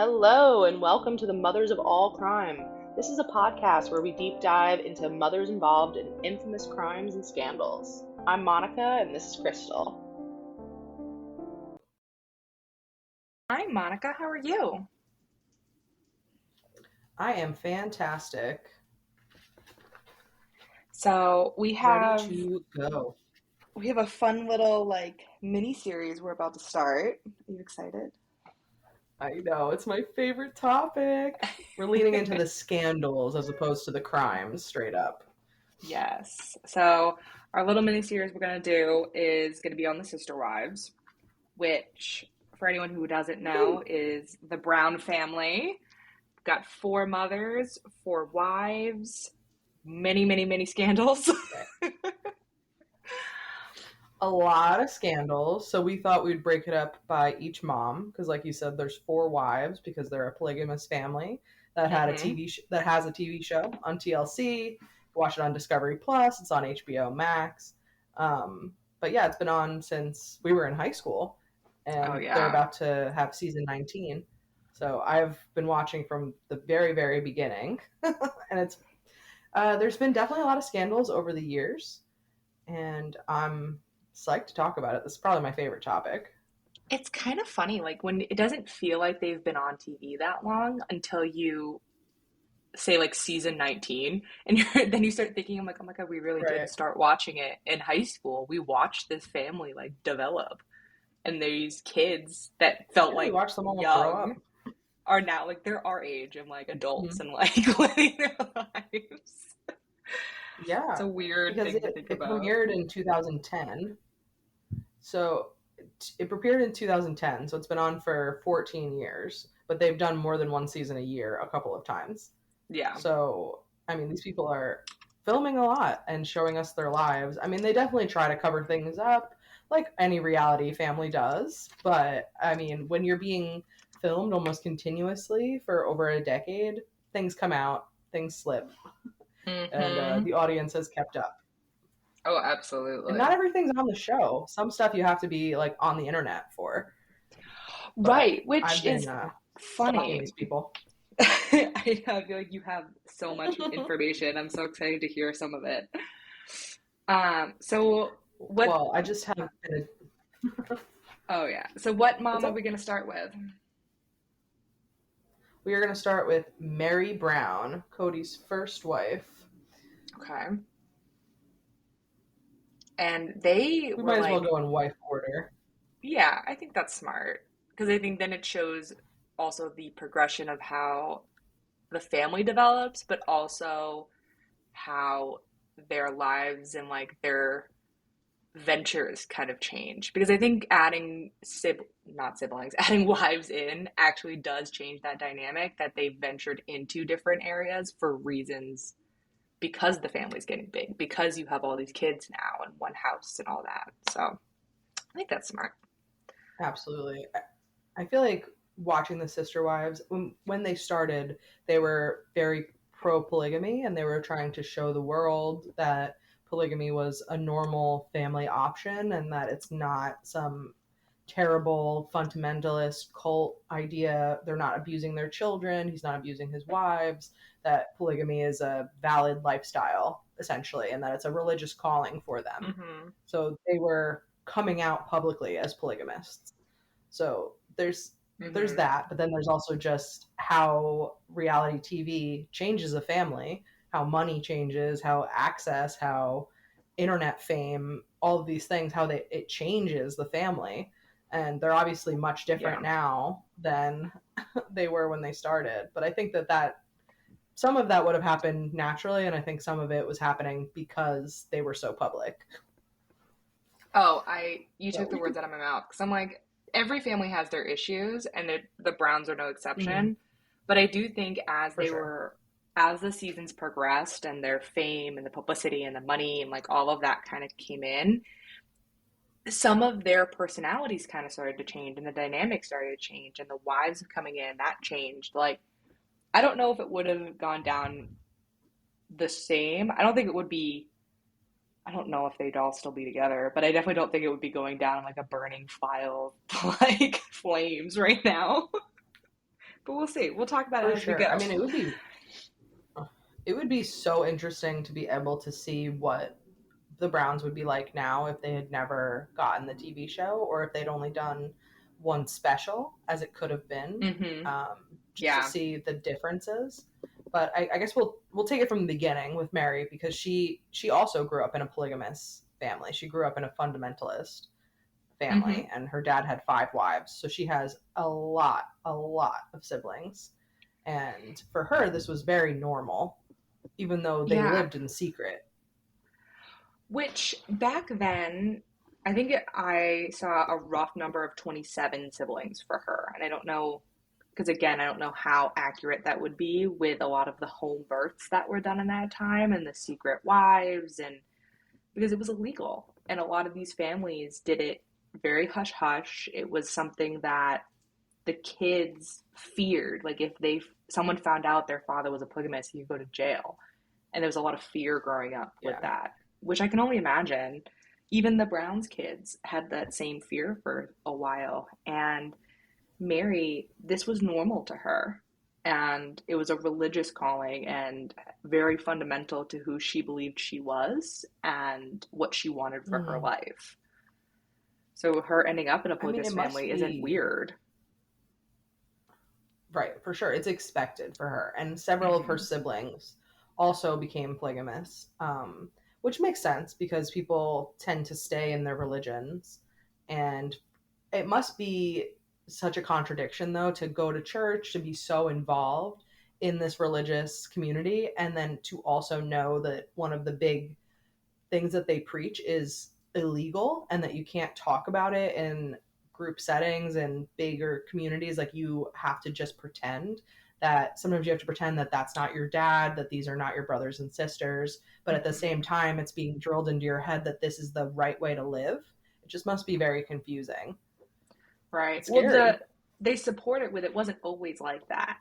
Hello, and welcome to the Mothers of All Crime. This is a podcast where we deep dive into mothers involved in infamous crimes and scandals. I'm Monica, and this is Crystal. Hi, Monica. How are you? I am fantastic. So Ready to go. we have a fun little mini series we're about to start. Are you excited? I know, it's my favorite topic. We're leaning into the scandals as opposed to the crimes, straight up. Yes. So our little mini series we're gonna do is gonna be on the sister wives, which, for anyone who doesn't know, is the Brown family. Got 4 mothers, 4 wives, many scandals. A lot of scandals, so we thought we'd break it up by each mom, because like you said, there's 4 wives because they're a polygamous family that had a that has a TV show on TLC. Watch it on Discovery Plus. It's on HBO Max. But yeah, it's been on since we were in high school, and they're about to have season 19. So I've been watching from the very, very beginning, and it's there's been definitely a lot of scandals over the years, and I'm psyched to talk about it. This is probably my favorite topic. It's kind of funny, when it doesn't feel like they've been on TV that long until you say season 19, and then you start thinking, I'm like, oh my God, we really did start watching it in high school. We watched this family develop, and these kids that felt we watched them all young are now they're our age and adults and living their lives. Yeah, it's a weird thing to think about. It premiered in 2010. So it premiered in 2010, so it's been on for 14 years, but they've done more than one season a year a couple of times. Yeah. So, I mean, these people are filming a lot and showing us their lives. I mean, they definitely try to cover things up like any reality family does, but I mean, when you're being filmed almost continuously for over a decade, things come out, things slip, and the audience has kept up. Oh, absolutely. And not everything's on the show. Some stuff you have to be on the internet for. Right, which is funny. These people. I feel like you have so much information. I'm so excited to hear some of it. So what? Well, I just have. Oh yeah. So what mom are we going to start with? We are going to start with Meri Brown, Cody's first wife. Okay. And we might as well go in wife order. Yeah, I think that's smart, because I think then it shows also the progression of how the family develops, but also how their lives and their ventures kind of change. Because I think adding adding wives in actually does change that dynamic, that they ventured into different areas for reasons, because the family's getting big, because you have all these kids now in one house and all that. So I think that's smart. Absolutely. I feel like watching the Sister Wives, when they started, they were very pro-polygamy, and they were trying to show the world that polygamy was a normal family option, and that it's not some terrible fundamentalist cult idea. They're not abusing their children. He's not abusing his wives. That polygamy is a valid lifestyle, essentially, and that it's a religious calling for them. Mm-hmm. So they were coming out publicly as polygamists. So there's that, but then there's also just how reality TV changes a family, how money changes, how access, how internet fame, all of these things, how it changes the family. And they're obviously much different now than they were when they started. But I think that some of that would have happened naturally, and I think some of it was happening because they were so public. Oh, you took the words out of my mouth, because I'm like, every family has their issues, and the Browns are no exception. Mm-hmm. But I do think as the seasons progressed, and their fame and the publicity and the money and all of that kind of came in, some of their personalities kind of started to change, and the dynamics started to change, and the wives coming in, that changed. I don't know if it would have gone down the same. I don't think it would be. I don't know if they'd all still be together, but I definitely don't think it would be going down a burning file of flames right now. But we'll see. We'll talk about it For as we sure. go. I mean, it would be so interesting to be able to see what the Browns would be like now if they had never gotten the TV show, or if they'd only done one special, as it could have been, just to see the differences. But I guess we'll take it from the beginning with Meri, because she also grew up in a polygamous family. She grew up in a fundamentalist family, and her dad had 5 wives, so she has a lot of siblings. And for her, this was very normal, even though they lived in secret. Which back then, I think I saw a rough number of 27 siblings for her. And I don't know, because again, I don't know how accurate that would be with a lot of the home births that were done in that time and the secret wives, and because it was illegal. And a lot of these families did it very hush hush. It was something that the kids feared. Like if someone found out their father was a polygamist, he could go to jail. And there was a lot of fear growing up with that, which I can only imagine. Even the Browns kids had that same fear for a while. And Meri, this was normal to her. And it was a religious calling and very fundamental to who she believed she was and what she wanted for her life. So her ending up in a polygamous family isn't weird. Right, for sure. It's expected for her. And several of her siblings also became polygamous, which makes sense because people tend to stay in their religions. And it must be such a contradiction, though, to go to church, to be so involved in this religious community, and then to also know that one of the big things that they preach is illegal and that you can't talk about it in group settings and bigger communities. Like, you have to just pretend that sometimes you have to pretend that that's not your dad, that these are not your brothers and sisters. But at the same time, it's being drilled into your head that this is the right way to live. It just must be very confusing. Right. Well, they support it with it wasn't always like that,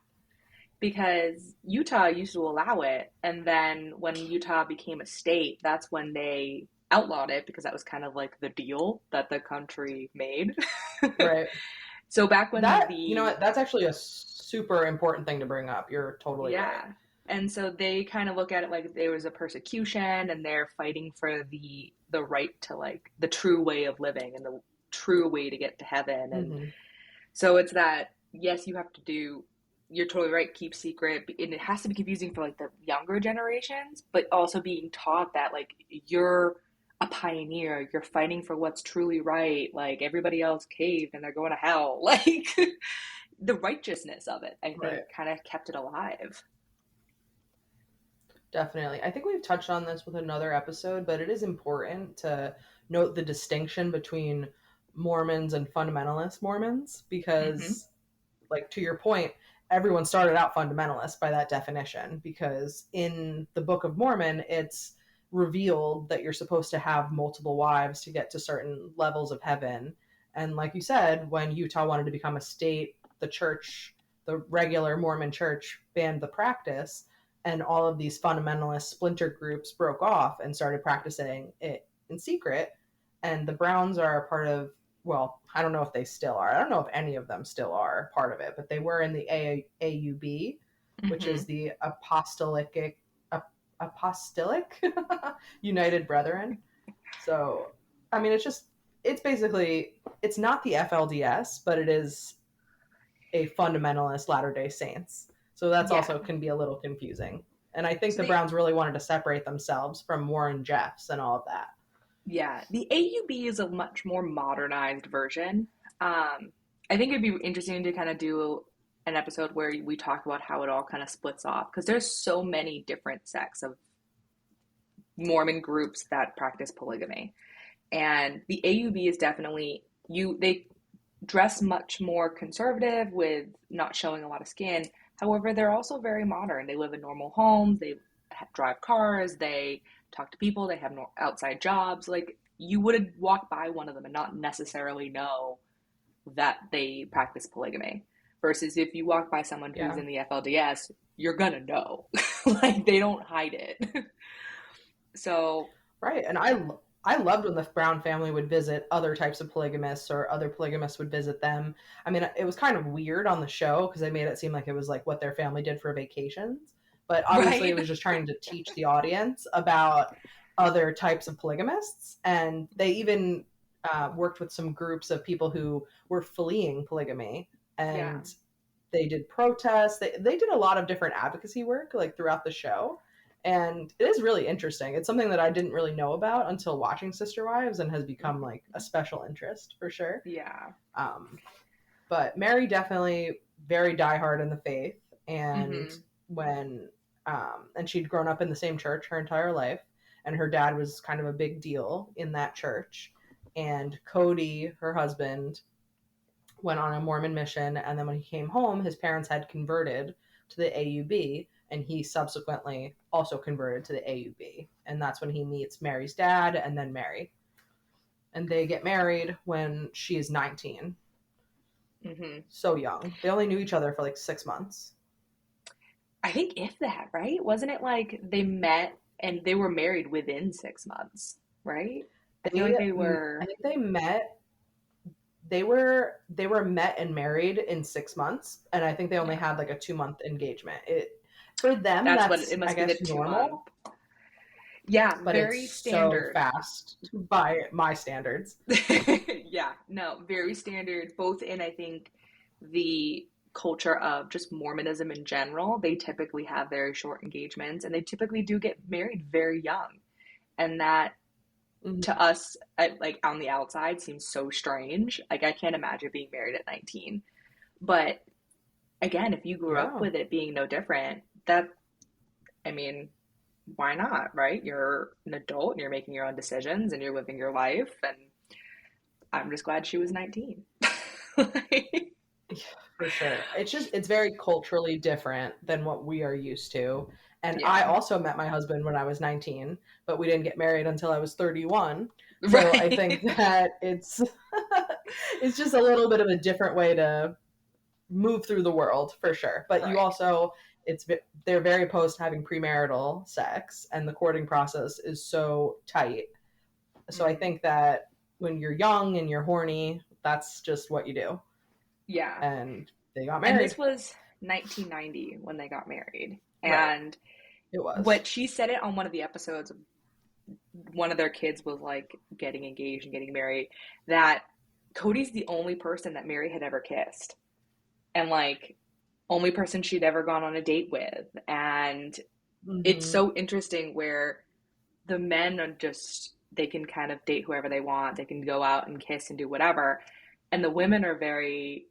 because Utah used to allow it. And then when Utah became a state, that's when they outlawed it, because that was kind of like the deal that the country made. Right. So back when you know what, that's actually a super important thing to bring up. You're totally right. And so they kind of look at it like there was a persecution, and they're fighting for the right to, like, the true way of living and the true way to get to heaven. And so it's that, yes, you have to do, you're totally right, keep secret, and it has to be confusing for like the younger generations, but also being taught that, like, you're a pioneer, you're fighting for what's truly right, like everybody else caved and they're going to hell. Like, the righteousness of it, I think, kind of kept it alive. Definitely. I think we've touched on this with another episode, but it is important to note the distinction between Mormons and fundamentalist Mormons, because, like, to your point, everyone started out fundamentalist by that definition, because in the Book of Mormon, it's revealed that you're supposed to have multiple wives to get to certain levels of heaven. And like you said, when Utah wanted to become a state, the church, the regular Mormon church, banned the practice, and all of these fundamentalist splinter groups broke off and started practicing it in secret. And the Browns are a part of, well, I don't know if they still are. I don't know if any of them still are part of it, but they were in the AUB, which is the apostolic United Brethren. So, I mean, it's basically, it's not the FLDS, but it is a fundamentalist Latter-day Saints. So that's also can be a little confusing. And I think the Browns really wanted to separate themselves from Warren Jeffs and all of that. Yeah, the AUB is a much more modernized version. I think it'd be interesting to kind of do an episode where we talk about how it all kind of splits off, because there's so many different sects of Mormon groups that practice polygamy. And the AUB is definitely, they dress much more conservative with not showing a lot of skin. However, they're also very modern. They live in normal homes, they drive cars, they talk to people, they have outside jobs. Like, you would walk by one of them and not necessarily know that they practice polygamy. Versus if you walk by someone who's in the FLDS, you're gonna know. Like, they don't hide it. So right, and I loved when the Brown family would visit other types of polygamists or other polygamists would visit them. I mean, it was kind of weird on the show because they made it seem like it was like what their family did for vacations. But obviously, it Right? was just trying to teach the audience about other types of polygamists. And they even worked with some groups of people who were fleeing polygamy. Yeah. And they did protests. They did a lot of different advocacy work like throughout the show. And it is really interesting. It's something that I didn't really know about until watching Sister Wives and has become like a special interest for sure. Yeah. Um, but Mary definitely very diehard in the faith. And when, and she'd grown up in the same church her entire life. And her dad was kind of a big deal in that church. And Cody, her husband, went on a Mormon mission. And then when he came home, his parents had converted to the AUB. And he subsequently also converted to the AUB. And that's when he meets Mary's dad and then Mary. And they get married when she is 19. So young. They only knew each other for like 6 months. I think if that, right? Wasn't it like they met and they were married within 6 months, right? I feel like they were. I think they met. They were met and married in 6 months, and I think they only had like a 2-month engagement. For them, that's what it must be, the normal. Yeah, but very it's standard. So fast by my standards. Yeah, no, very standard. Both in, I think, the culture of just Mormonism in general, they typically have very short engagements, and they typically do get married very young, and that to us, like on the outside, seems so strange. Like I can't imagine being married at 19, but again, if you grew up with it being no different, I mean, why not, right? You're an adult and you're making your own decisions and you're living your life, and I'm just glad she was 19. For sure. It's very culturally different than what we are used to. And I also met my husband when I was 19, but we didn't get married until I was 31. So I think that it's just a little bit of a different way to move through the world for sure. But you also, they're very opposed to having premarital sex, and the courting process is so tight. So I think that when you're young and you're horny, that's just what you do. Yeah. And they got married. And this was 1990 when they got married. And it was. What she said it on one of the episodes, one of their kids was like getting engaged and getting married, that Cody's the only person that Meri had ever kissed. And like only person she'd ever gone on a date with. And it's so interesting where the men are just, they can kind of date whoever they want. They can go out and kiss and do whatever. And the women are very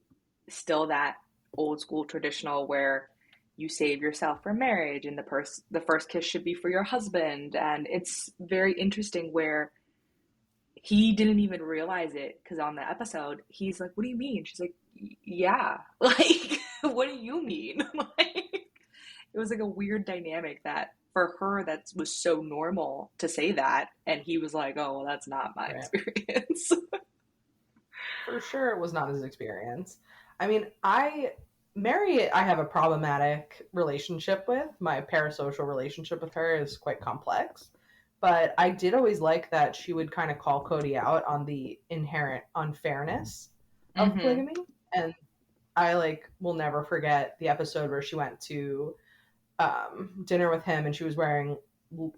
still that old school traditional where you save yourself for marriage and the first kiss should be for your husband. And it's very interesting where he didn't even realize it, because on the episode he's like, what do you mean? She's like, yeah, like what do you mean? Like it was like a weird dynamic that for her that was so normal to say that, and he was like, oh well, that's not my experience. For sure it was not his experience. I mean, Meri, I have a problematic relationship with. My parasocial relationship with her is quite complex. But I did always like that she would kind of call Cody out on the inherent unfairness of polygamy. And I will never forget the episode where she went to dinner with him and she was wearing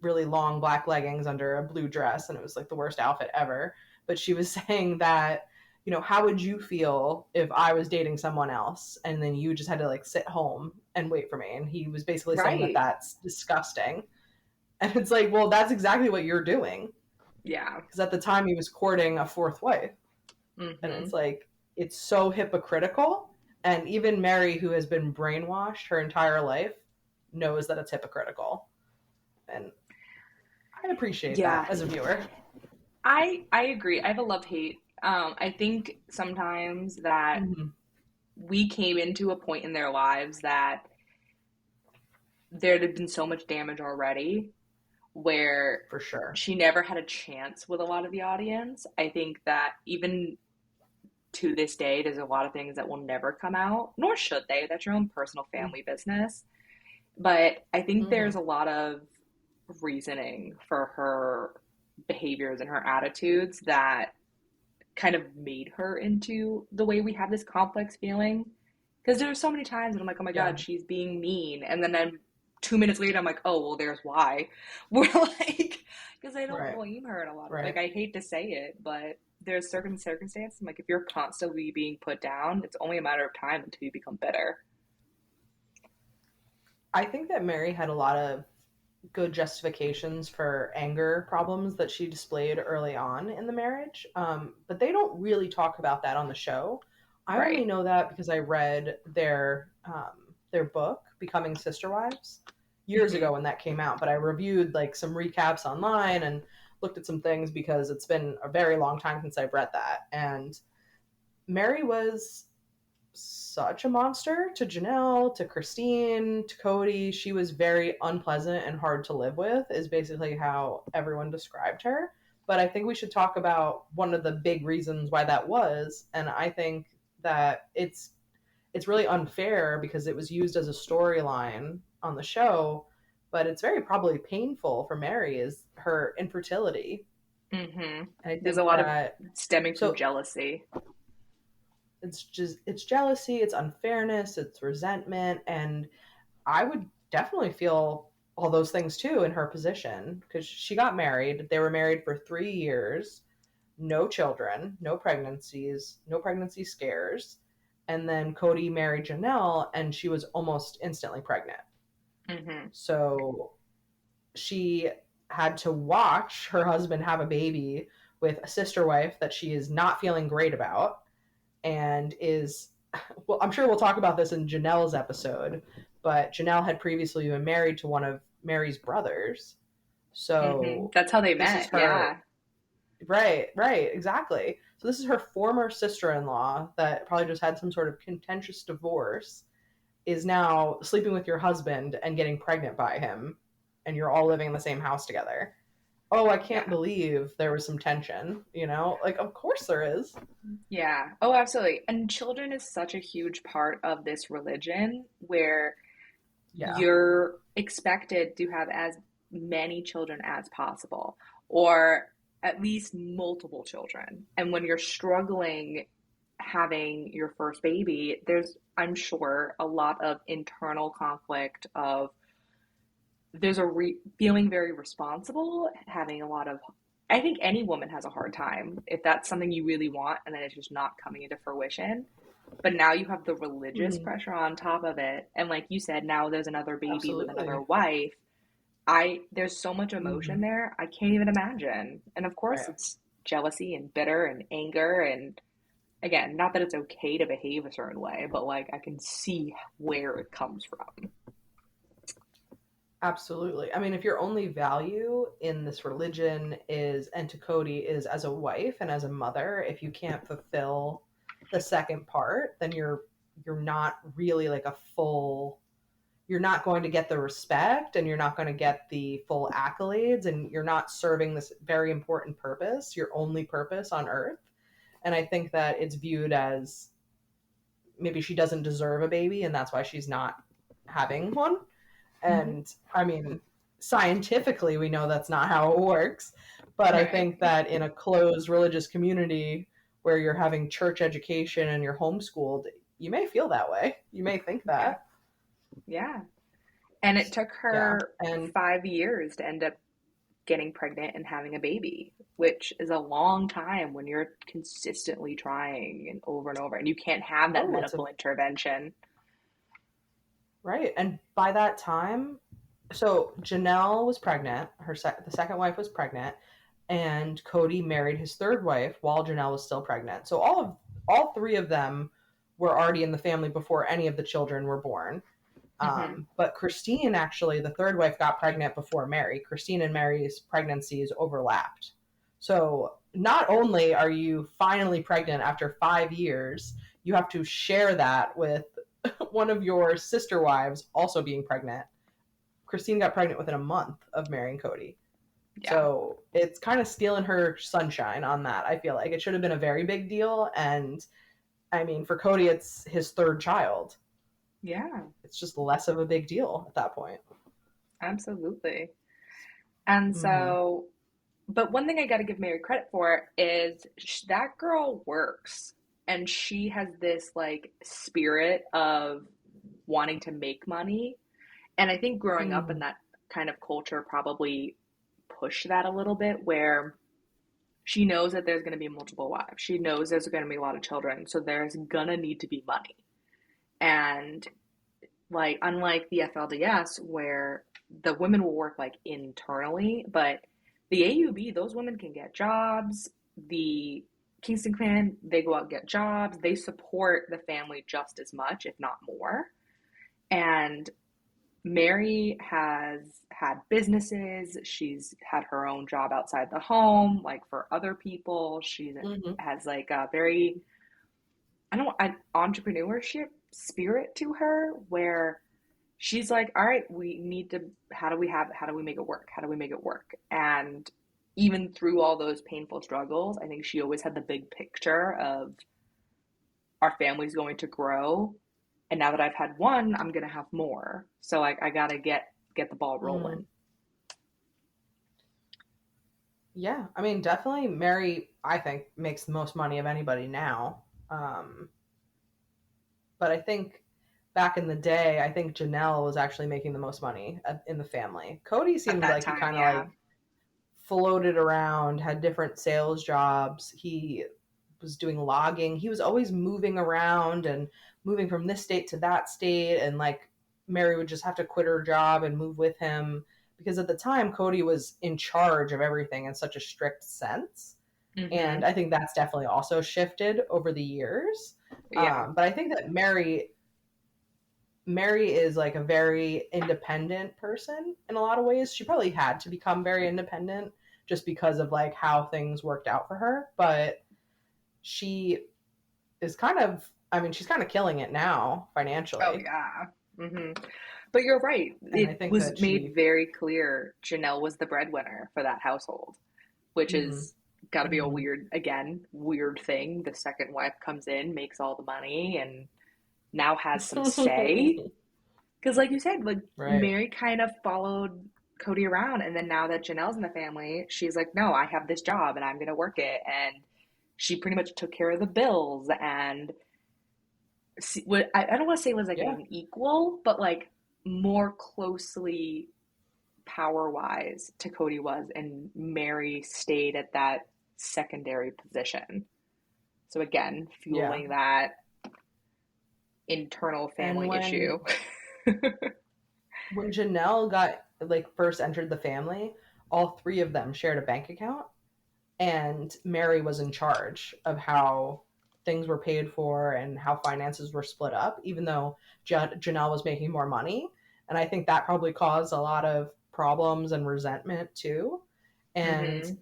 really long black leggings under a blue dress, and it was like the worst outfit ever. But she was saying that, how would you feel if I was dating someone else and then you just had to sit home and wait for me? And he was basically saying that that's disgusting. And it's like, well, that's exactly what you're doing. Yeah. Because at the time he was courting a fourth wife. And it's like, it's so hypocritical. And even Meri, who has been brainwashed her entire life, knows that it's hypocritical. And I appreciate that as a viewer. I agree. I have a love-hate. I think sometimes that we came into a point in their lives that there had been so much damage already where for sure she never had a chance with a lot of the audience. I think that even to this day, there's a lot of things that will never come out, nor should they. That's your own personal family business. But I think there's a lot of reasoning for her behaviors and her attitudes that kind of made her into the way we have this complex feeling. Because there were so many times that I'm like, oh my Yeah. God, she's being mean. And then 2 minutes later, I'm like, oh, well, there's why. We're like, because I don't Right. blame her in a lot of, Right. like, I hate to say it, but there's certain circumstances, like, if you're constantly being put down, it's only a matter of time until you become bitter. I think that Meri had a lot of good justifications for anger problems that she displayed early on in the marriage. But they don't really talk about that on the show. I only Right. know that because I read their book, Becoming Sister Wives, years Mm-hmm. ago when that came out. But I reviewed like some recaps online and looked at some things because it's been a very long time since I've read that. And Meri was such a monster to Janelle, to Christine, to Cody. She was very unpleasant and hard to live with, is basically how everyone described her. But I think we should talk about one of the big reasons why that was. And I think that it's really unfair because it was used as a storyline on the show, but it's very probably painful for Meri is her infertility. Mm-hmm. And I There's a think lot of that stemming from so jealousy. it's jealousy, it's unfairness, it's resentment, and I would definitely feel all those things too in her position because she got married. They were married for 3 years, no children, no pregnancies, no pregnancy scares. And then Cody married Janelle and she was almost instantly pregnant. Mm-hmm. So she had to watch her husband have a baby with a sister wife that she is not feeling great about and is well, I'm sure we'll talk about this in Janelle's episode, but Janelle had previously been married to one of Mary's brothers. Mm-hmm. So That's how they this is met. her, Yeah. right, exactly. So this is her former sister-in-law that probably just had some sort of contentious divorce, is now sleeping with your husband and getting pregnant by him, and you're all living in the same house together. Oh, I can't Yeah. believe there was some tension, you know? Like, of course there is. Yeah. Oh, absolutely. And children is such a huge part of this religion where Yeah. you're expected to have as many children as possible, or at least multiple children. And when you're struggling having your first baby, there's, I'm sure, a lot of internal conflict of there's a feeling very responsible, having a lot of, I think any woman has a hard time if that's something you really want and then it's just not coming into fruition. But now you have the religious Mhm. pressure on top of it. And like you said, now there's another baby with another Absolutely. wife. There's so much emotion Mhm. there. I can't even imagine. And of course Right. it's jealousy and bitter and anger, and again, not that it's okay to behave a certain way, but like I can see where it comes from. Absolutely. I mean, if your only value in this religion is, and to Cody, is as a wife and as a mother, if you can't fulfill the second part, then you're not really like a full, you're not going to get the respect and you're not going to get the full accolades and you're not serving this very important purpose, your only purpose on earth. And I think that it's viewed as maybe she doesn't deserve a baby and that's why she's not having one. Mm-hmm. And I mean, scientifically, we know that's not how it works. But I Right. think that in a closed religious community where you're having church education and you're homeschooled, you may feel that way. You may think Yeah. that. Yeah. And it took Yeah. her And 5 years to end up getting pregnant and having a baby, which is a long time when you're consistently trying and over, and you can't have that oh, it's a medical intervention. right. And by that time, so Janelle was pregnant. The second wife was pregnant, and Cody married his third wife while Janelle was still pregnant. So all three of them were already in the family before any of the children were born. Mm-hmm. But Christine, actually, the third wife, got pregnant before Meri. Christine and Mary's pregnancies overlapped. So not only are you finally pregnant after 5 years, you have to share that with one of your sister wives also being pregnant. Christine got pregnant within a month of marrying Cody. Yeah. So it's kind of stealing her sunshine on that. I feel like it should have been a very big deal. And I mean, for Cody, it's his third child. Yeah, It's just less of a big deal at that point. absolutely. And Mm-hmm. so But one thing I got to give Mary credit for is that girl works, and she has this like spirit of wanting to make money. And I think growing up in Mm, that kind of culture probably pushed that a little bit, where she knows that there's going to be multiple wives. She knows there's going to be a lot of children, so there's going to need to be money. And like unlike the FLDS where the women will work like internally, but the AUB, those women can get jobs. The Kingston clan, they go out and get jobs. They support the family just as much, if not more. And Mary has had businesses. She's had her own job outside the home, like for other people. She hmm has like a very, I don't know, an entrepreneurship spirit to her where she's like, all right, we need to, how do we make it work? How do we make it work? And even through all those painful struggles, I think she always had the big picture of our family's going to grow. And now that I've had one, I'm going to have more. So I got to get the ball mm. rolling. Yeah, I mean, definitely Mary, I think, makes the most money of anybody now. Um, but I think back in the day, I think Janelle was actually making the most money in the family. Cody At seemed that like he time, kind of yeah. like floated around, had different sales jobs. He was doing logging. He was always moving around and moving from this state to that state. And like Mary would just have to quit her job and move with him because at the time, Cody was in charge of everything in such a strict sense. And Mm-hmm. I think that's definitely also shifted over the years. Yeah. But I think that Mary is like a very independent person in a lot of ways. She probably had to become very independent just because of like how things worked out for her, but she is kind of I mean, she's kind of killing it now Oh, financially. yeah. But you're right. And I It think was that made she very clear Janelle was the breadwinner for that household, which mhm, is got to be a mhm, weird thing. The second wife comes in, makes all the money, and now has some say. Because, like you said, like right. Mary kind of followed Cody around, and then now that Janelle's in the family, she's like, no, I have this job and I'm going to work it. And she pretty much took care of the bills and what I don't want to say was like Yeah. an equal, but like more closely power wise to Cody was, and Mary stayed at that secondary position. So again, Yeah. fueling that internal And family issue. when Janelle got like first entered the family, all three of them shared a bank account and Mary was in charge of how things were paid for and how finances were split up, even though Janelle was making more money. And I think that probably caused a lot of problems and resentment too. And hmm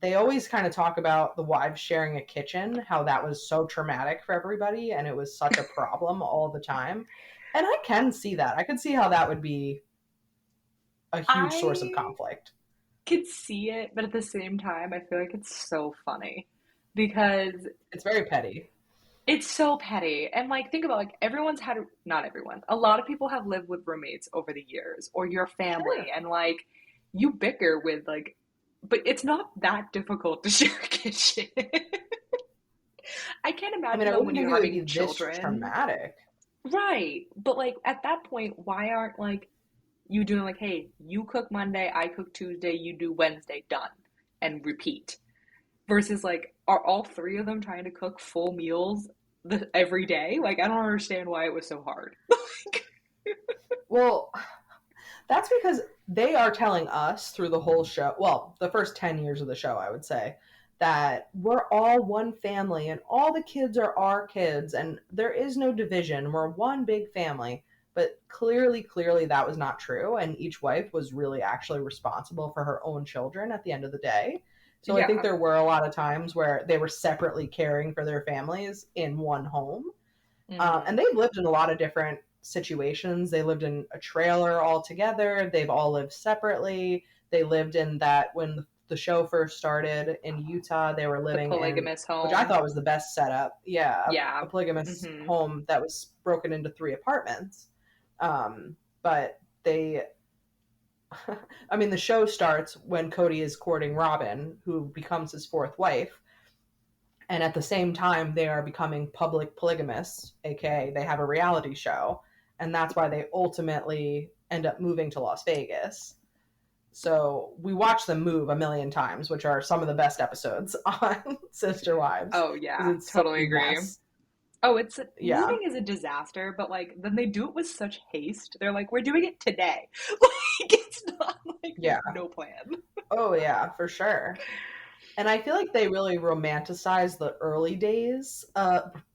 they always kind of talk about the wives sharing a kitchen, how that was so traumatic for everybody and it was such a problem all the time. And I can see that. I could see how that would be a huge source of I conflict. could see it, but at the same time, I feel like it's so funny because It's very petty. it's so petty. And like, think about like everyone's had, not everyone, a lot of people have lived with roommates over the years or your family, Sure. and like you bicker with like, but it's not that difficult to share a kitchen. I can't I mean, imagine I though when wouldn't think you're it would having be this children. traumatic. Right. But like at that point, why aren't like you doing like, hey, you cook Monday, I cook Tuesday, you do Wednesday, done, and repeat? Versus like, are all three of them trying to cook full meals every day? Like, I don't understand why it was so hard. Well, that's because they are telling us through the whole show, well, the first 10 years of the show, I would say, that we're all one family and all the kids are our kids and there is no division. We're one big family. But clearly, that was not true. And each wife was really actually responsible for her own children at the end of the day. So I think Yeah. there were a lot of times where they were separately caring for their families in one home. And hmm they've lived in a lot of different situations. They lived in a trailer all together. They've all lived separately. They lived in that when the show first started in Utah, they were The living in, polygamous which I home. thought was the best setup. Yeah, Yeah. a polygamous hmm home that was broken into three apartments. But they I mean, the show starts when Cody is courting Robin, who becomes his fourth wife. And at the same time, they are becoming public polygamists, aka they have a reality show. And that's why they ultimately end up moving to Las Vegas. So we watch them move a million times, which are some of the best episodes on Sister Wives. Oh yeah, totally agree. Oh, moving is a disaster, but like then they do it with such haste. They're like, we're doing it today. Like it's not like no plan. Oh yeah, for sure. And I feel like they really romanticize the early days,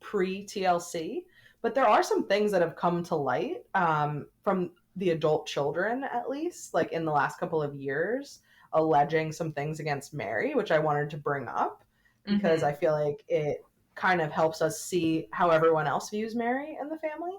pre-TLC. But there are some things that have come to light from the adult children, at least, like in the last couple of years, alleging some things against Meri, which I wanted to bring up because I feel like it kind of helps us see how everyone else views Meri and the family.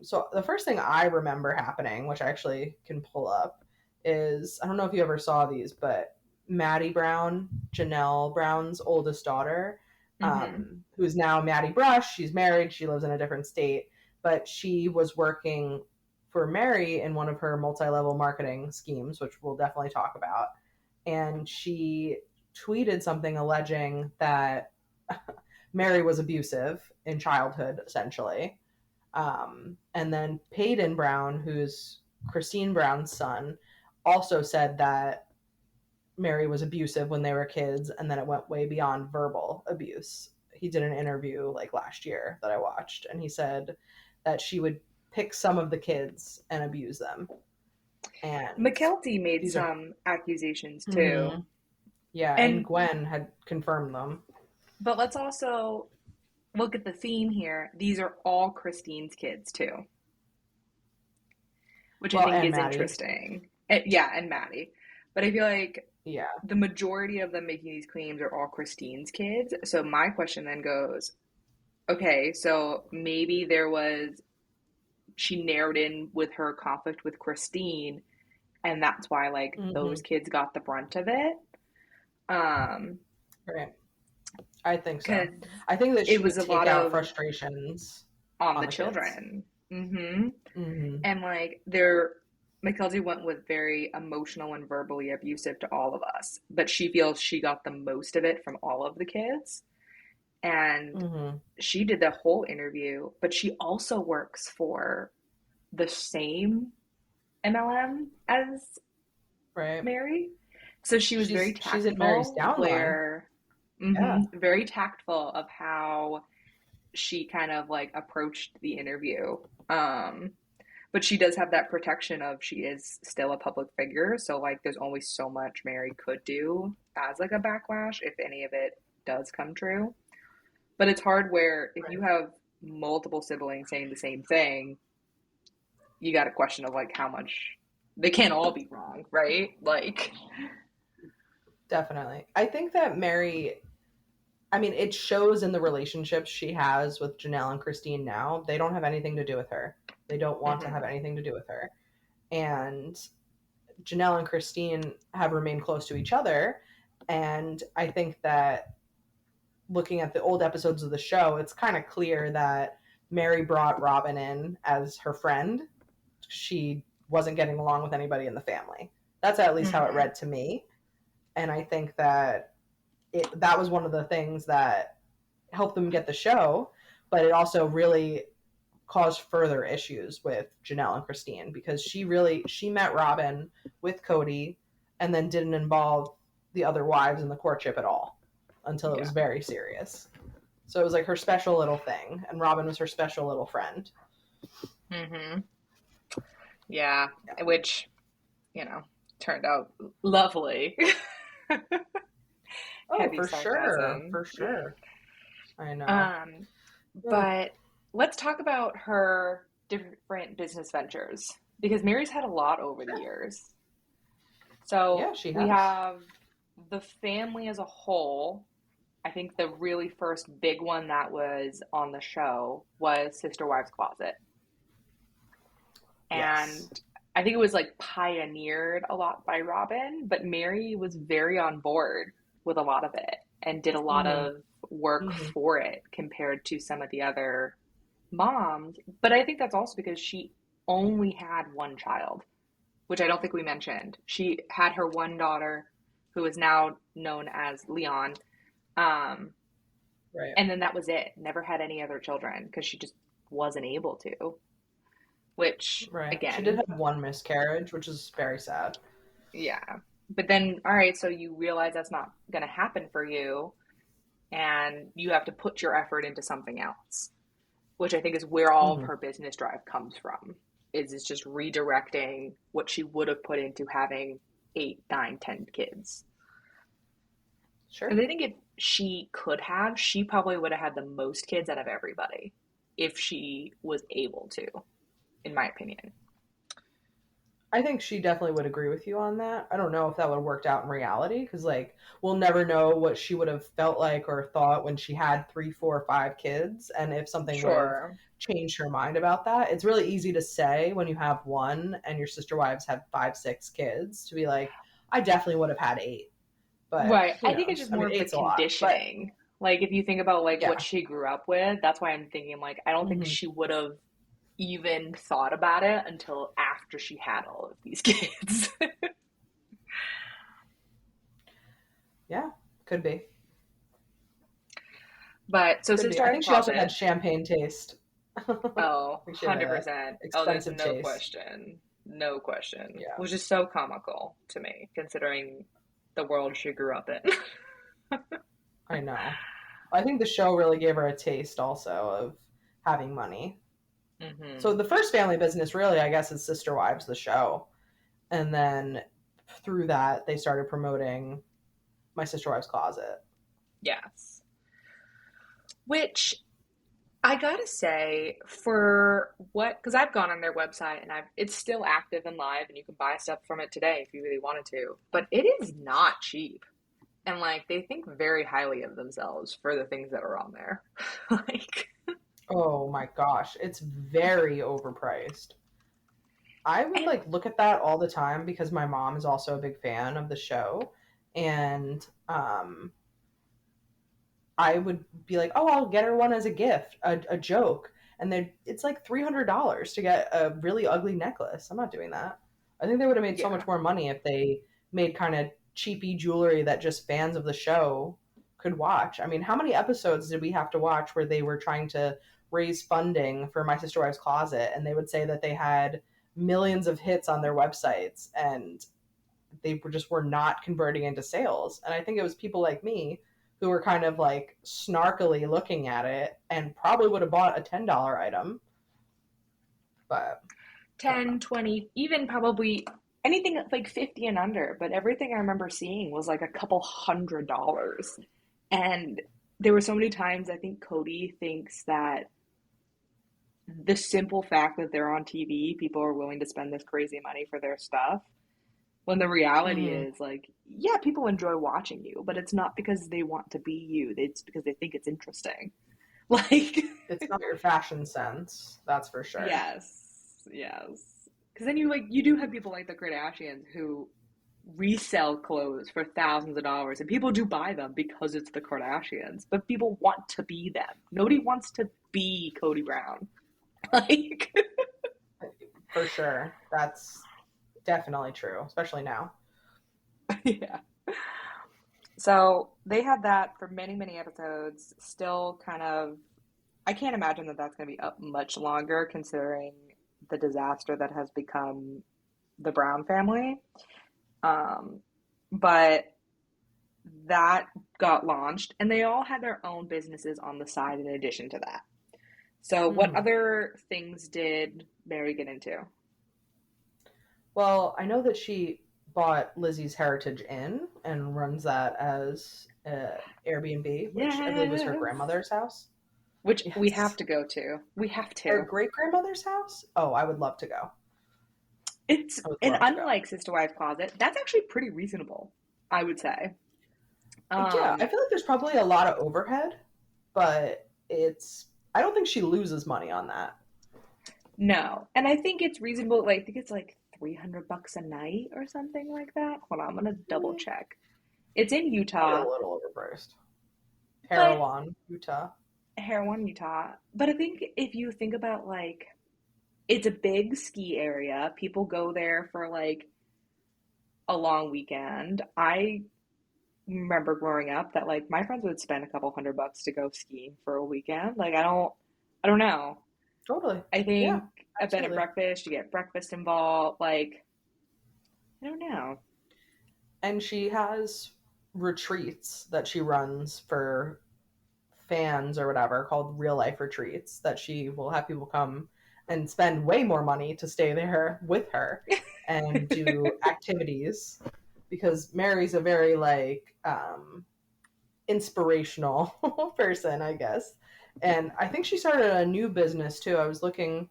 So the first thing I remember happening, which I actually can pull up, is, I don't know if you ever saw these, but Maddie Brown, Janelle Brown's oldest daughter, who is now Maddie Brush. She's married. She lives in a different state, but she was working for Meri in one of her multi-level marketing schemes, which we'll definitely talk about. And she tweeted something alleging that Meri was abusive in childhood, essentially. And then Peyton Brown, who's Christine Brown's son, also said that Meri was abusive when they were kids, and then it went way beyond verbal abuse. He did an interview like last year that I watched, and he said that she would pick some of the kids and abuse them. And McKelty made some accusations too. Yeah, and Gwen had confirmed them. But let's also look at the theme here. These are all Christine's kids too, which I think is Maddie. Interesting. And Maddie. But I feel like the majority of them making these claims are all Christine's kids. So my question then goes, okay, so maybe she narrowed in with her conflict with Christine, and that's why like those kids got the brunt of it. Right. I think so. I think that it was a lot of frustrations on the children. And like McKelty went with very emotional and verbally abusive to all of us, but she feels she got the most of it from all of the kids. And she did the whole interview, but she also works for the same MLM as Meri. So she was very tactful. She's in Meri's downline. Very tactful of how she kind of like approached the interview. But she does have that protection of she is still a public figure. So like there's only so much Meri could do as like a backlash if any of it does come true. But it's hard where if you have multiple siblings saying the same thing, you got a question of like how much they can't all be wrong, right? Like definitely. I think that Meri, I mean, it shows in the relationships she has with Janelle and Christine now. They don't have anything to do with her. They don't want to have anything to do with her. And Janelle and Christine have remained close to each other. And I think that looking at the old episodes of the show, it's kind of clear that Meri brought Robin in as her friend. She wasn't getting along with anybody in the family. That's at least how it read to me. And I think that that was one of the things that helped them get the show, but it also really caused further issues with Janelle and Christine because she met Robin with Cody and then didn't involve the other wives in the courtship at all until it was very serious. So it was like her special little thing, and Robin was her special little friend. Yeah, which, turned out lovely. For sure. I know. But let's talk about her different business ventures because Meri's had a lot over the years. So we have the family as a whole. I think the really first big one that was on the show was Sister Wives Closet. And I think it was like pioneered a lot by Robin, but Meri was very on board with a lot of it and did a lot of work for it compared to some of the other moms. But I think that's also because she only had one child which I don't think we mentioned. She had her one daughter, who is now known as Leon. Right. And then that was it. Never had any other children because she just wasn't able to. Which, Right. again, She did have one miscarriage, which is very sad. yeah. But then, all right, so you realize that's not going to happen for you, and you have to put your effort into something else, which I think is where all of her business drive comes from. Is it's just redirecting what she would have put into having 8, 9, 10 kids. Sure. And I think if she could have, she probably would have had the most kids out of everybody if she was able to, in my opinion. I think she definitely would agree with you on that. I don't know if that would have worked out in reality because, like, we'll never know what she would have felt like or thought when she had 3, 4, 5 kids, and if something would have changed her mind about that. It's really easy to say when you have one and your sister wives have 5, 6 kids to be like, I definitely would have had 8. But right. I think it's just more of the conditioning. Lot, but, like, if you think about, like, what she grew up with, that's why I'm thinking, like, I don't think she would have even thought about it until after she had all of these kids. Yeah, could be. But so Sister, I think she also had champagne taste. Oh, 100%. Oh, there's no taste. Question. No question. Yeah. Which is so comical to me, considering the world she grew up in. I know. I think the show really gave her a taste also of having money. Mm-hmm. So the first family business really, I guess, is Sister Wives, the show. And then through that, they started promoting My Sister Wives Closet. Yes. Which, I gotta say, for what, because I've gone on their website and it's still active and live and you can buy stuff from it today if you really wanted to, but it is not cheap. And, like, they think very highly of themselves for the things that are on there. Like... Oh my gosh, it's very overpriced. I would like look at that all the time because my mom is also a big fan of the show, and I would be like, oh, I'll get her one as a gift, a joke, and then it's like $300 to get a really ugly necklace. I'm not doing that. I think they would have made so much more money if they made kind of cheapy jewelry that just fans of the show could watch. I mean, how many episodes did we have to watch where they were trying to raise funding for My Sister Wives Closet, and they would say that they had millions of hits on their websites and they were not converting into sales. And I think it was people like me who were kind of like snarkily looking at it and probably would have bought a $10 item. But 10, 20, even probably anything like 50 and under, but everything I remember seeing was like a couple $100. And there were so many times I think Cody thinks that the simple fact that they're on TV, people are willing to spend this crazy money for their stuff. When the reality is, like, yeah, people enjoy watching you, but it's not because they want to be you. It's because they think it's interesting. Like, it's not your fashion sense, that's for sure. Yes. Because then you do have people like the Kardashians who resell clothes for thousands of dollars, and people do buy them because it's the Kardashians, but people want to be them. Nobody wants to be Cody Brown. Like, for sure. That's definitely true, especially now. Yeah. So they had that for many, many episodes. Still kind of, I can't imagine that that's going to be up much longer considering the disaster that has become the Brown family. But that got launched, and they all had their own businesses on the side in addition to that. So what other things did Meri get into? Well, I know that she bought Lizzie's Heritage Inn and runs that as Airbnb, which I believe was her grandmother's house. Which we have to go to. We have to. Her great-grandmother's house? Oh, I would love to go. It's, and unlike Sister Wives Closet, that's actually pretty reasonable, I would say. Yeah, I feel like there's probably a lot of overhead, but I don't think she loses money on that. No, and I think it's reasonable. Like, I think it's like $300 a night or something like that. Hold on, I'm gonna double check. It's in Utah. A little overpriced. Heroin, Utah. But I think if you think about, like, it's a big ski area. People go there for like a long weekend. I remember growing up that like my friends would spend a couple $100 to go skiing for a weekend. Like I don't know. Totally. I Yeah, think a bed and absolutely. breakfast, you get breakfast involved. Like I don't know. And she has retreats that she runs for fans or whatever called real life retreats that she will have people come and spend way more money to stay there with her and do activities because Mary's a very like inspirational person, I guess. And I think she started a new business too. I was looking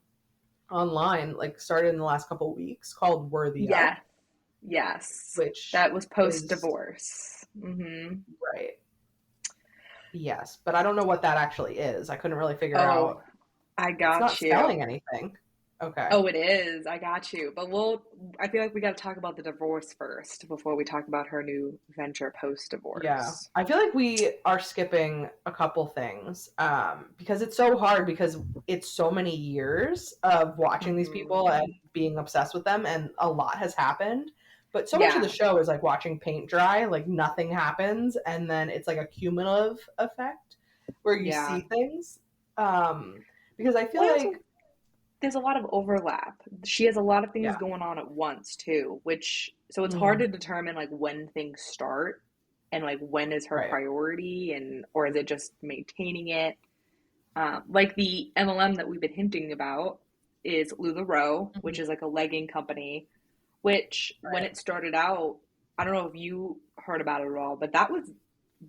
online, like started in the last couple of weeks called Worthy Up, Yes, yes. which That was post is divorce. right. Yes, but I don't know what that actually is. I couldn't really figure Oh, out. I It's got not you. selling anything. Okay. Oh, it is. I got you. But I feel like we got to talk about the divorce first before we talk about her new venture post Yeah. divorce. I feel like we are skipping a couple things because it's so hard because it's so many years of watching these people and being obsessed with them, and a lot has happened. But so much of the Yeah. show is like watching paint dry, like nothing happens, and then it's like a cumulative effect where you Yeah. see things. Because I feel Well, like, there's a lot of overlap. She has a lot of things yeah. going on at once too, which so it's hard Hmm. to determine like when things start and like when is her Right. priority and or is it just maintaining it? Like the MLM that we've been hinting about is LuLaRoe, Hmm. which is like a legging company, which when Right. it started out, I don't know if you heard about it at all, but that was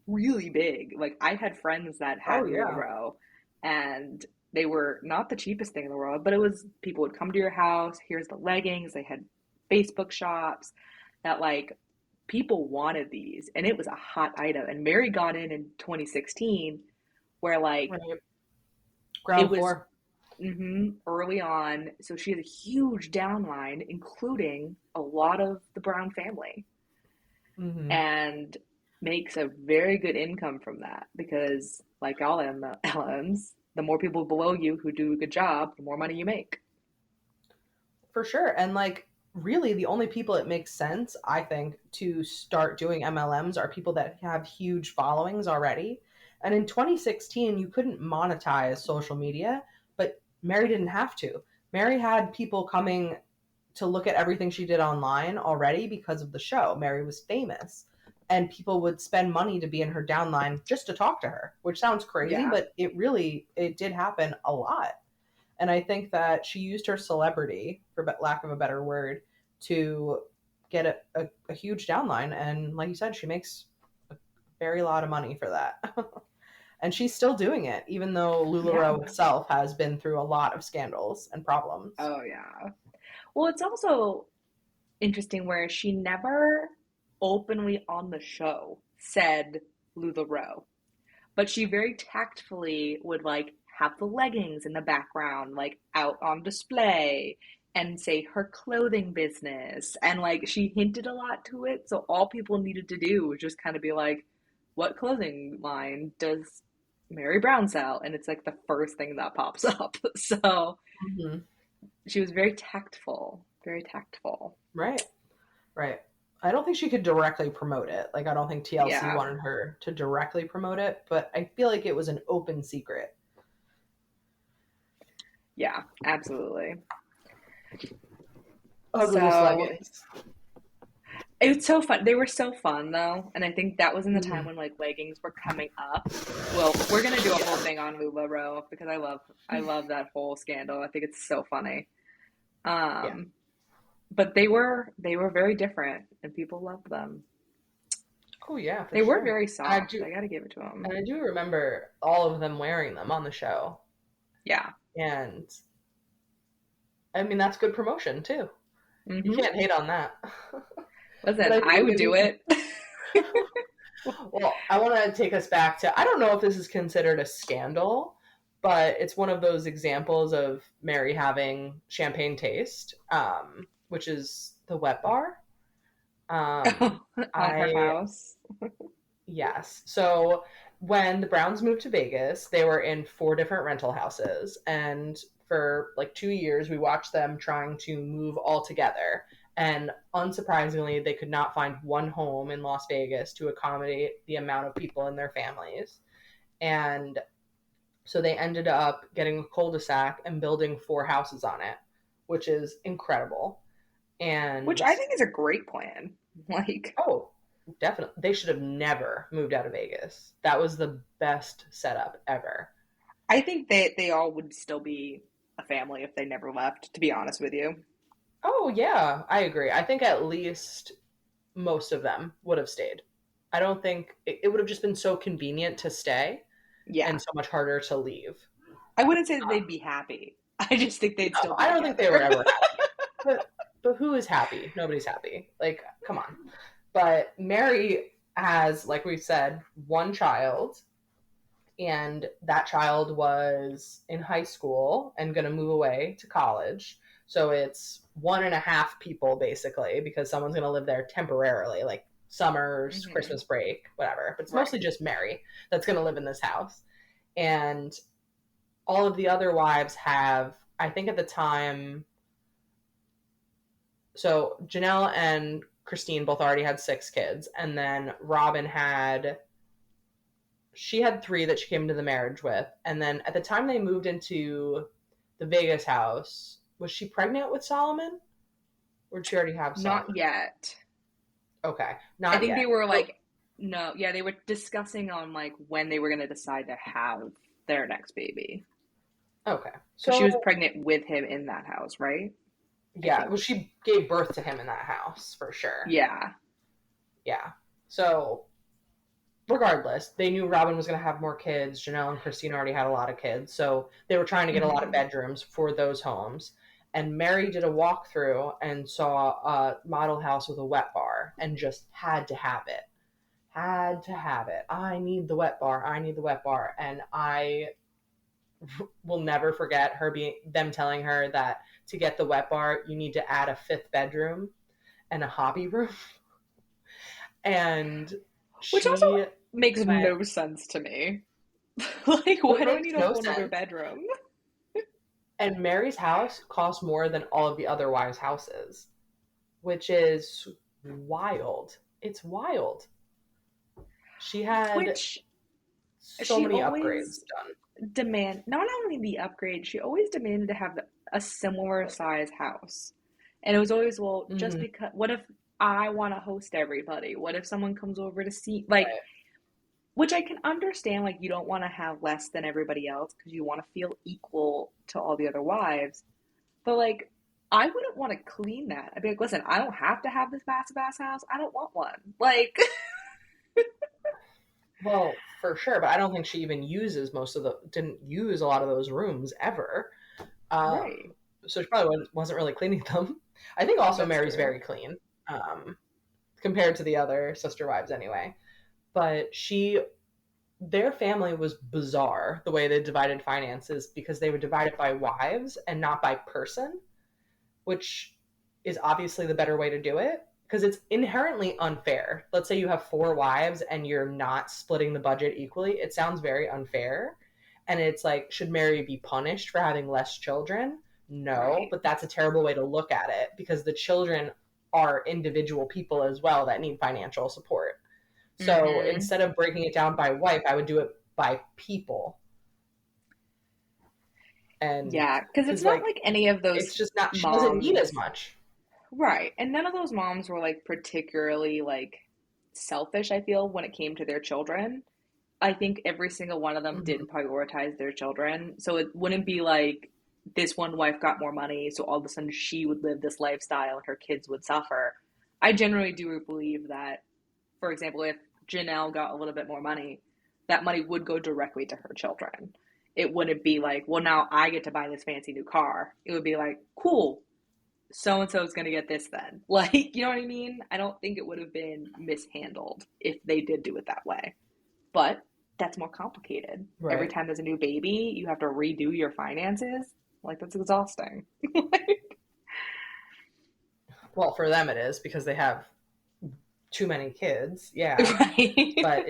really big. Like I had friends that Oh, had yeah. LuLaRoe and they were not the cheapest thing in the world, but it was people would come to your house, here's the leggings, they had Facebook shops that like people wanted these and it was a hot item. And Mary got in 2016 where like Right. it Ground was floor. early on. So she has a huge downline, including a lot of the Brown family, Hmm. and makes a very good income from that because, like all LMs, the more people below you who do a good job, the more money you make. For sure. And like really the only people it makes sense, I think, to start doing MLMs are people that have huge followings already. And in 2016, you couldn't monetize social media, but Mary didn't have to. Mary had people coming to look at everything she did online already because of the show. Mary was famous. And people would spend money to be in her downline just to talk to her, which sounds crazy, Yeah, but it did happen a lot. And I think that she used her celebrity, for lack of a better word, to get a huge downline. And like you said, she makes a very lot of money for that. And she's still doing it, even though yeah. LuLaRoe itself has been through a lot of scandals and problems. Oh, yeah. Well, it's also interesting where she never openly on the show said LuLaRoe, but she very tactfully would like have the leggings in the background, like out on display, and say her clothing business. And like she hinted a lot to it. So all people needed to do was just kind of be like, what clothing line does Mary Brown sell? And it's like the first thing that pops up. So Hmm. she was very tactful, very tactful. Right, right. I don't think she could directly promote it. Like, I don't think TLC Yeah, wanted her to directly promote it, but I feel like it was an open secret. yeah, absolutely. Ugliest So leggings. it was so fun. They were so fun though, and I think that was in the time Hmm. when like leggings were coming up. Well, we're gonna do a whole Yeah. thing on LuLaRoe because I love that whole scandal. I think it's so funny. Yeah. Um, but they were very different, and people loved them. Oh yeah, for They were sure. very And I soft. do I gotta give it to them. and I do remember all of them wearing them on the show. Yeah. And I mean that's good promotion too. You Mm-hmm. can't hate on that. But Listen, I I think would do maybe it. well, I want to take us back to I don't know if this is considered a scandal, but it's one of those examples of Mary having champagne taste, which is the wet bar. Um, On her I house. Yes. So when the Browns moved to Vegas, they were in four different rental houses, and for like 2 years. We watched them trying to move all together. And unsurprisingly, they could not find one home in Las Vegas to accommodate the amount of people in their families. And so they ended up getting a cul-de-sac and building 4 houses on it, which is incredible. And which I think is a great plan. Like, oh, definitely. They should have never moved out of Vegas. That was the best setup ever. I think they all would still be a family if they never left, to be honest with you. Oh, yeah, I agree. I think at least most of them would have stayed. I don't think it would have just been so convenient to stay and so much harder to leave. I wouldn't say that they'd be happy. I just think they'd still be I don't together. think they were ever happy. But who is happy? Nobody's happy. Like, come on. But Meri has, like we said, 1 child. And that child was in high school and going to move away to college. So it's 1.5 people, basically, because someone's going to live there temporarily, like summers, Christmas break, whatever. But it's mostly just Meri that's going to live in this house. And all of the other wives have, I think at the time, so Janelle and Christine both already had 6 kids. And then Robin she had 3 that she came into the marriage with. And then at the time they moved into the Vegas house, was she pregnant with Solomon? Or did she already have Solomon? Not yet. Okay. Not yet. I think they were like, no, yeah, they were discussing on like when they were going to decide to have their next baby. Okay. So she was pregnant with him in that house, right? Yeah. Well, she gave birth to him in that house for sure. Yeah. Yeah. So regardless, they knew Robin was going to have more kids. Janelle and Christine already had a lot of kids. So they were trying to get a lot of bedrooms for those homes. And Meri did a walkthrough and saw a model house with a wet bar and just had to have it. Had to have it. I need the wet bar. I need the wet bar. And I will never forget them telling her that to get the wet bar, you need to add a 5th bedroom and a hobby room. And which also makes no sense to me. Like, why do I need a whole other bedroom? And Meri's house costs more than all of the other wives' houses, which is wild. It's wild. She had so many upgrades done. Not only the upgrade, she always demanded to have a similar size house. And it was always, well, just because, what if I want to host everybody? What if someone comes over to see, like, which I can understand, like, you don't want to have less than everybody else because you want to feel equal to all the other wives. But, like, I wouldn't want to clean that. I'd be like, listen, I don't have to have this massive ass house. I don't want one. Like, well, for sure. But I don't think she even didn't use a lot of those rooms ever. Right. So she probably wasn't really cleaning them. I think also Meri's very clean compared to the other sister wives anyway. But their family was bizarre the way they divided finances because they would divide it by wives and not by person, which is obviously the better way to do it because it's inherently unfair. Let's say you have 4 wives and you're not splitting the budget equally. It sounds very unfair. And it's like, should Meri be punished for having less children? No, but that's a terrible way to look at it because the children are individual people as well that need financial support. So instead of breaking it down by wife, I would do it by people. And yeah, because it's not like any of those. It's just not. She doesn't need as much, right? And none of those moms were like particularly like selfish. I feel when it came to their children, I think every single one of them did prioritize their children. So it wouldn't be like this one wife got more money, so all of a sudden she would live this lifestyle and her kids would suffer. I generally do believe that, for example, if Janelle got a little bit more money, that money would go directly to her children. It wouldn't be like, well, now I get to buy this fancy new car. It would be like, cool, so-and-so is going to get this then. Like, you know what I mean? I don't think it would have been mishandled if they did do it that way. But that's more complicated. Right. Every time there's a new baby, you have to redo your finances. Like, that's exhausting. Well, for them it is because they have too many kids. Yeah. Right. But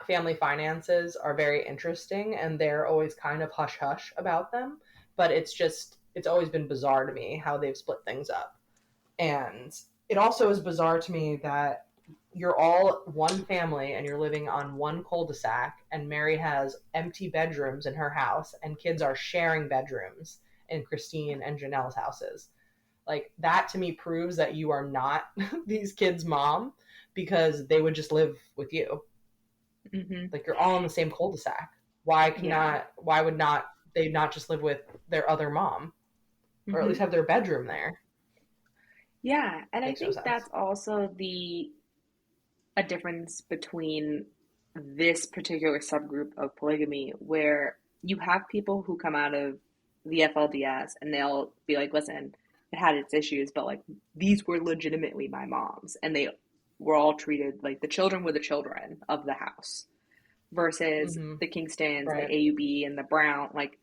family finances are very interesting, and they're always kind of hush hush about them. But it's always been bizarre to me how they've split things up. And it also is bizarre to me that you're all one family and you're living on one cul-de-sac, and Meri has empty bedrooms in her house and kids are sharing bedrooms in Christine and Janelle's houses. Like, that to me proves that you are not these kids' mom, because they would just live with you. Mm-hmm. Like, you're all in the same cul-de-sac. Why would not they not just live with their other mom, or at least have their bedroom there? Yeah, and I Makes no think sense. that's also a difference between this particular subgroup of polygamy, where you have people who come out of the FLDS and they'll be like, listen, it had its issues, but like these were legitimately my moms, and they were all treated like the children were the children of the house, versus the Kingstons and the AUB and the Brown, like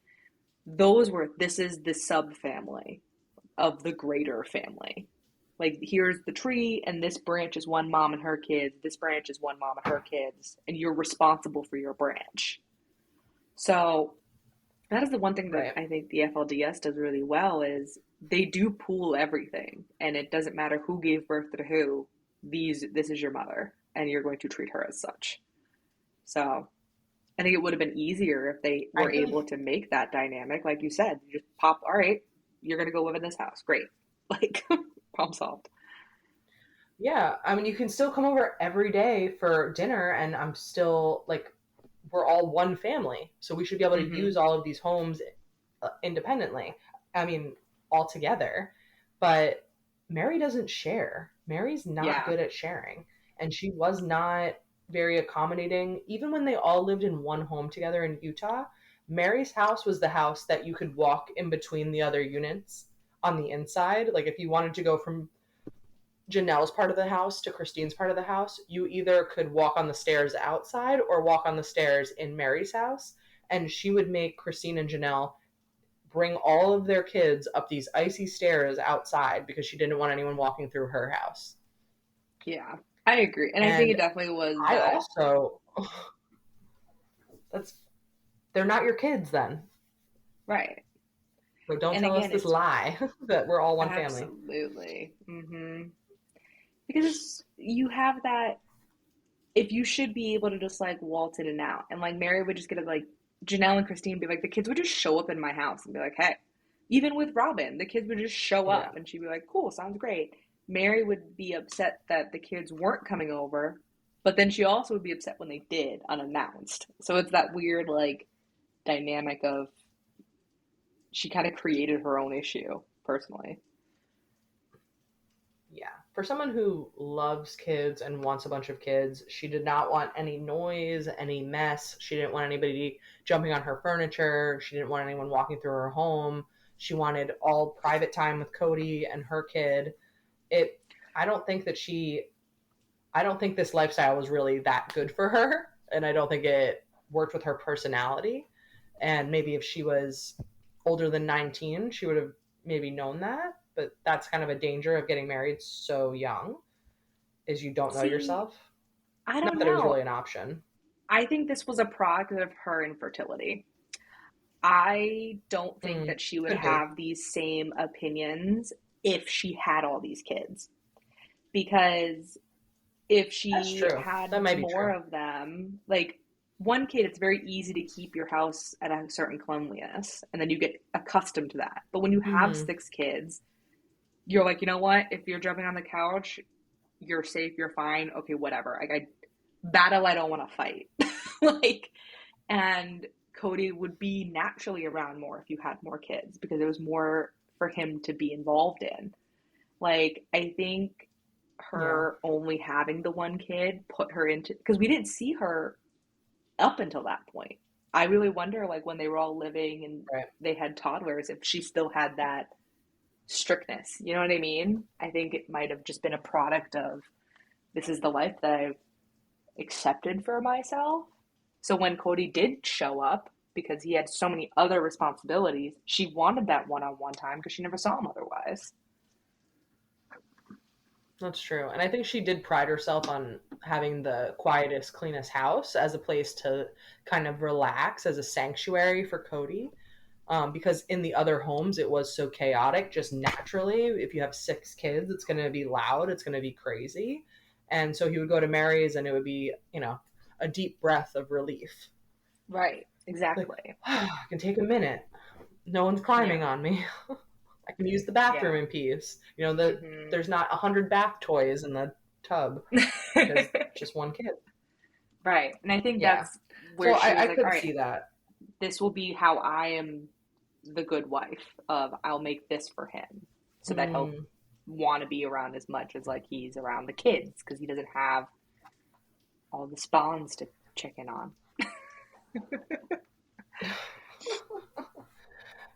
this is the sub family of the greater family. Like, here's the tree, and this branch is one mom and her kids, this branch is one mom and her kids, and you're responsible for your branch. So that is the one thing that I think the FLDS does really well, is they do pool everything, and it doesn't matter who gave birth to who. This is your mother, and you're going to treat her as such. So I think it would have been easier if they were able to make that dynamic. Like you said, you just pop, all right, you're going to go live in this house. Great. Like, problem solved. Yeah. I mean, you can still come over every day for dinner, and I'm still, like, we're all one family. So we should be able to use all of these homes independently. I mean, all together. But Meri doesn't share. Meri's not good at sharing. And she was not very accommodating. Even when they all lived in one home together in Utah, Meri's house was the house that you could walk in between the other units on the inside. Like, if you wanted to go from Janelle's part of the house to Christine's part of the house, you either could walk on the stairs outside or walk on the stairs in Meri's house. And she would make Christine and Janelle bring all of their kids up these icy stairs outside because she didn't want anyone walking through her house. Yeah, I agree. And I think it definitely was. They're not your kids then. Right. So don't tell us this lie that we're all one family. Absolutely. Because you have that, if you should be able to just like waltz in and out, and like Meri would just get it, like Janelle and Christine be like, the kids would just show up in my house and be like, hey, even with Robin, the kids would just show up and she'd be like, cool, sounds great. Meri would be upset that the kids weren't coming over, but then she also would be upset when they did, unannounced. So it's that weird like dynamic of, she kind of created her own issue, personally. Yeah. For someone who loves kids and wants a bunch of kids, she did not want any noise, any mess. She didn't want anybody jumping on her furniture. She didn't want anyone walking through her home. She wanted all private time with Cody and her kid. I don't think this lifestyle was really that good for her, and I don't think it worked with her personality. And maybe if she was older than 19, she would have maybe known that. But that's kind of a danger of getting married so young, is you don't know yourself. I don't know. Not that it was really an option. I think this was a product of her infertility. I don't think that she would have these same opinions if she had all these kids. Because if she had more of them, like one kid, it's very easy to keep your house at a certain cleanliness, and then you get accustomed to that. But when you have 6 kids, you're like, you know what? If you're jumping on the couch, you're safe, you're fine. Okay, whatever. Like, I don't want to fight. Like, and Cody would be naturally around more if you had more kids, because there was more for him to be involved in. Like, I think her only having the one kid put her into, because we didn't see her up until that point. I really wonder, like, when they were all living and they had toddlers, if she still had that strictness. You know what I mean? I think it might have just been a product of, this is the life that I've accepted for myself. So when Cody did show up, because he had so many other responsibilities, she wanted that one-on-one time because she never saw him otherwise. That's true. And I think she did pride herself on having the quietest, cleanest house as a place to kind of relax, as a sanctuary for Cody. Because in the other homes, it was so chaotic just naturally. If you have 6 kids, it's going to be loud, it's going to be crazy. And so he would go to Mary's and it would be, a deep breath of relief. Right. Like, Exactly. I can take a minute. No one's climbing on me. I can use the bathroom in peace. There's not 100 bath toys in the tub because just one kid. Right. And I think Yeah. that's where So she was I like, could all right, see that. this will be how I am the good wife of I'll make this for him so that he'll want to be around as much as like he's around the kids because he doesn't have all the spawns to check in on.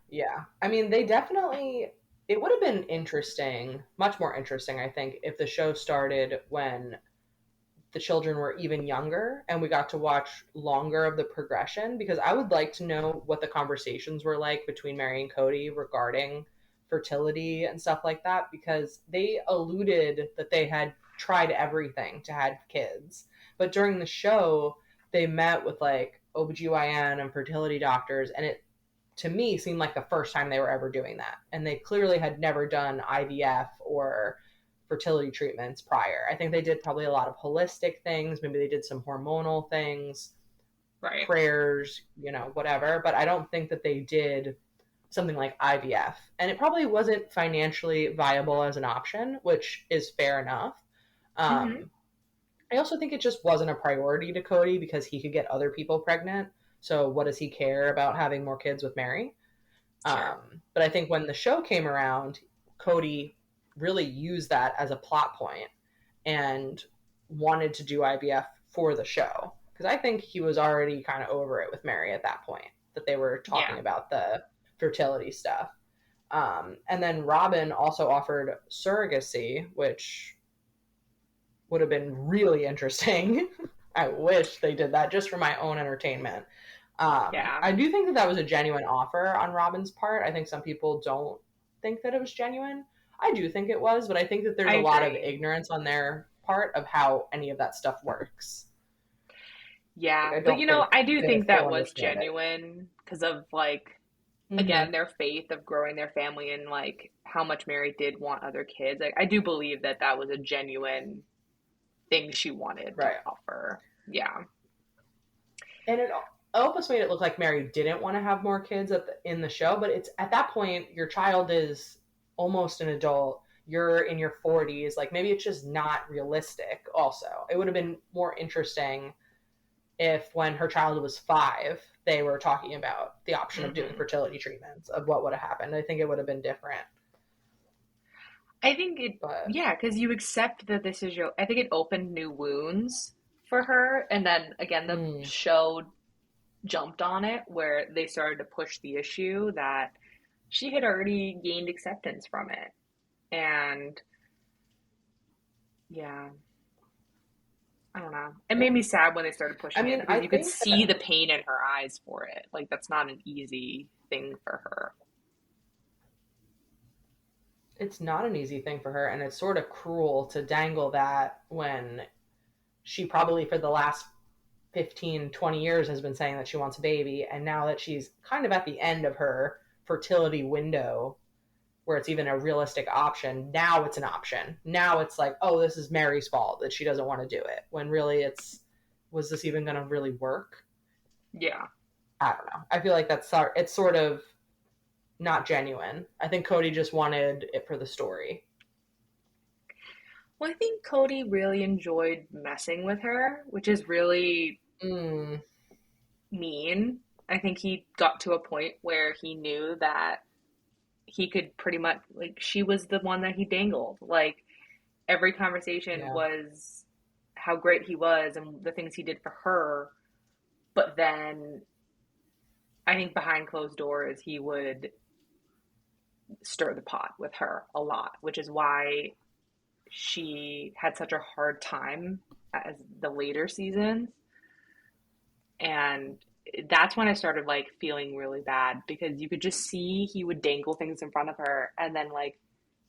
Yeah. I mean, it would have been interesting, much more interesting, I think, if the show started when the children were even younger and we got to watch longer of the progression, because I would like to know what the conversations were like between Meri and Cody regarding fertility and stuff like that, because they alluded that they had tried everything to have kids. But during the show, they met with like OBGYN and fertility doctors, and it to me seemed like the first time they were ever doing that. And they clearly had never done IVF or fertility treatments prior. I think they did probably a lot of holistic things. Maybe they did some hormonal things, right, prayers, whatever. But I don't think that they did something like IVF. And it probably wasn't financially viable as an option, which is fair enough. I also think it just wasn't a priority to Cody because he could get other people pregnant. So what does he care about having more kids with Meri? Sure. But I think when the show came around, Cody really used that as a plot point and wanted to do IVF for the show. Because I think he was already kind of over it with Meri at that point, that they were talking about the fertility stuff. And then Robin also offered surrogacy, which would have been really interesting. I wish they did that just for my own entertainment. I do think that was a genuine offer on Robin's part. I think some people don't think that it was genuine. I do think it was, but I think that there's a lot of ignorance on their part of how any of that stuff works. Yeah, but I do think that was genuine because of like, again, their faith of growing their family and like how much Meri did want other kids. Like, I do believe that that was a genuine thing she wanted to offer. Yeah. And it almost made it look like Meri didn't want to have more kids in the show, but it's at that point, your child is almost an adult. You're in your 40s. Like, maybe it's just not realistic also. It would have been more interesting if when her child was 5, they were talking about the option of doing fertility treatments, of what would have happened. I think it would have been different. I think because you accept that this is I think it opened new wounds for her. And then again, the show jumped on it where they started to push the issue that she had already gained acceptance from it. And I don't know. It made me sad when they started pushing it because you could see the pain in her eyes for it. Like, that's not an easy thing for her. It's not an easy thing for her, and it's sort of cruel to dangle that when she probably for the last 15, 20 years has been saying that she wants a baby, and now that she's kind of at the end of her fertility window where it's even a realistic option, now it's an option. Now it's like, oh, this is Meri's fault that she doesn't want to do it, when really was this even going to really work? Yeah. I don't know. I feel like it's sort of not genuine. I think Cody just wanted it for the story. Well, I think Cody really enjoyed messing with her, which is really mean. I think he got to a point where he knew that he could pretty much, like, she was the one that he dangled. Like, every conversation was how great he was and the things he did for her. But then I think behind closed doors, he would stir the pot with her a lot, which is why she had such a hard time as the later seasons. And that's when I started like feeling really bad, because you could just see he would dangle things in front of her and then like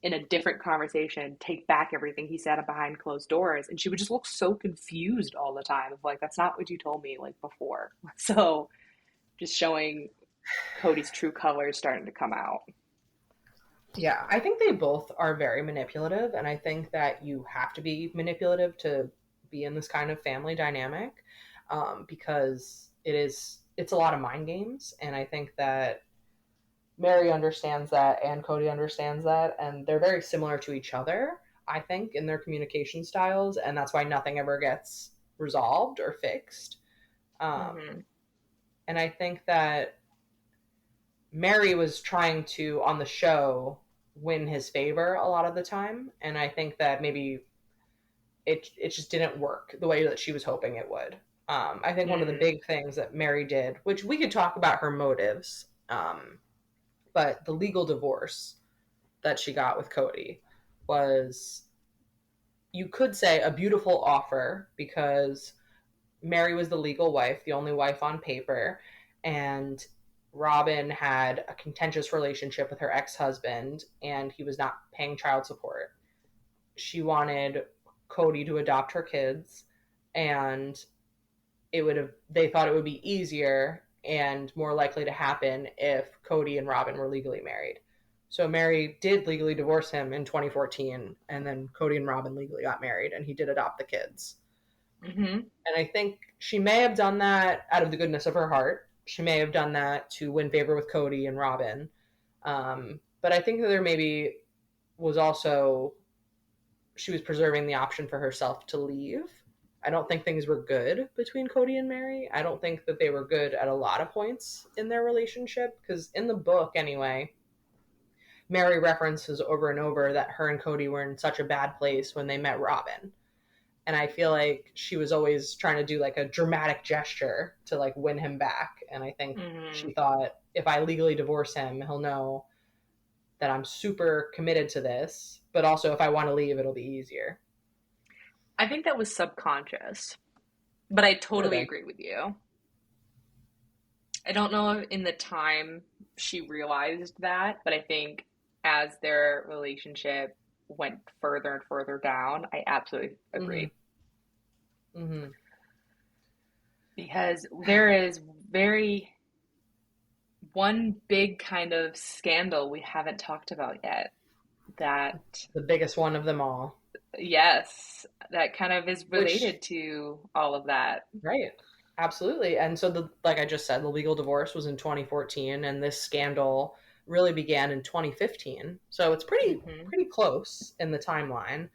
in a different conversation take back everything he said behind closed doors, and she would just look so confused all the time of like, that's not what you told me like before. So just showing Cody's true colors starting to come out. Yeah, I think they both are very manipulative, and I think that you have to be manipulative to be in this kind of family dynamic, because it's a lot of mind games, and I think that Meri understands that and Cody understands that, and they're very similar to each other, I think, in their communication styles, and that's why nothing ever gets resolved or fixed. Mm-hmm. And I think that Meri was trying to, on the show, win his favor a lot of the time, and I think that maybe it just didn't work the way that she was hoping it would. I think one of the big things that Meri did, which we could talk about her motives, but the legal divorce that she got with Cody was, you could say, a beautiful offer, because Meri was the legal wife, the only wife on paper, and Robin had a contentious relationship with her ex-husband, and he was not paying child support. She wanted Cody to adopt her kids, and they thought it would be easier and more likely to happen if Cody and Robin were legally married. So Meri did legally divorce him in 2014, and then Cody and Robin legally got married, and he did adopt the kids. Mm-hmm. And I think she may have done that out of the goodness of her heart. She may have done that to win favor with Cody and Robin. But I think that there maybe was also, she was preserving the option for herself to leave. I don't think things were good between Cody and Meri. I don't think that they were good at a lot of points in their relationship, because in the book, anyway, Meri references over and over that her and Cody were in such a bad place when they met Robin. And I feel like she was always trying to do like a dramatic gesture to like win him back. And I think she thought, if I legally divorce him, he'll know that I'm super committed to this, but also if I want to leave, it'll be easier. I think that was subconscious, but I totally agree with you. I don't know if in the time she realized that, but I think as their relationship went further and further down, I absolutely agree. Mm-hmm. Because there is one big kind of scandal we haven't talked about yet. That the biggest one of them all. Yes, that kind of is related to all of that. Right. Absolutely. And so like I just said, the legal divorce was in 2014, and this scandal really began in 2015. So it's pretty close in the timeline.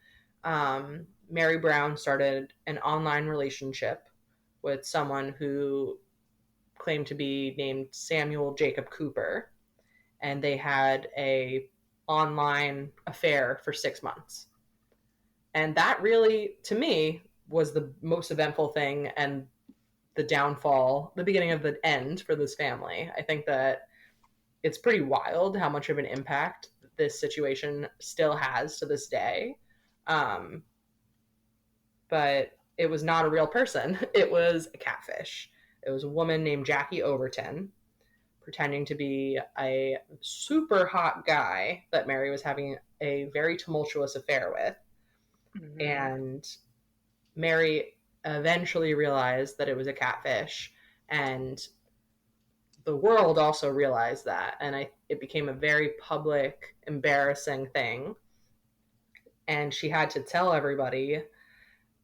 Meri Brown started an online relationship with someone who claimed to be named Samuel Jacob Cooper, and they had a online affair for 6 months. And that really, to me, was the most eventful thing, and the downfall, the beginning of the end for this family. I think that it's pretty wild how much of an impact this situation still has to this day. But it was not a real person. It was a catfish. It was a woman named Jackie Overton pretending to be a super hot guy that Meri was having a very tumultuous affair with. Mm-hmm. And Meri eventually realized that it was a catfish, and the world also realized that, and it became a very public, embarrassing thing, and she had to tell everybody.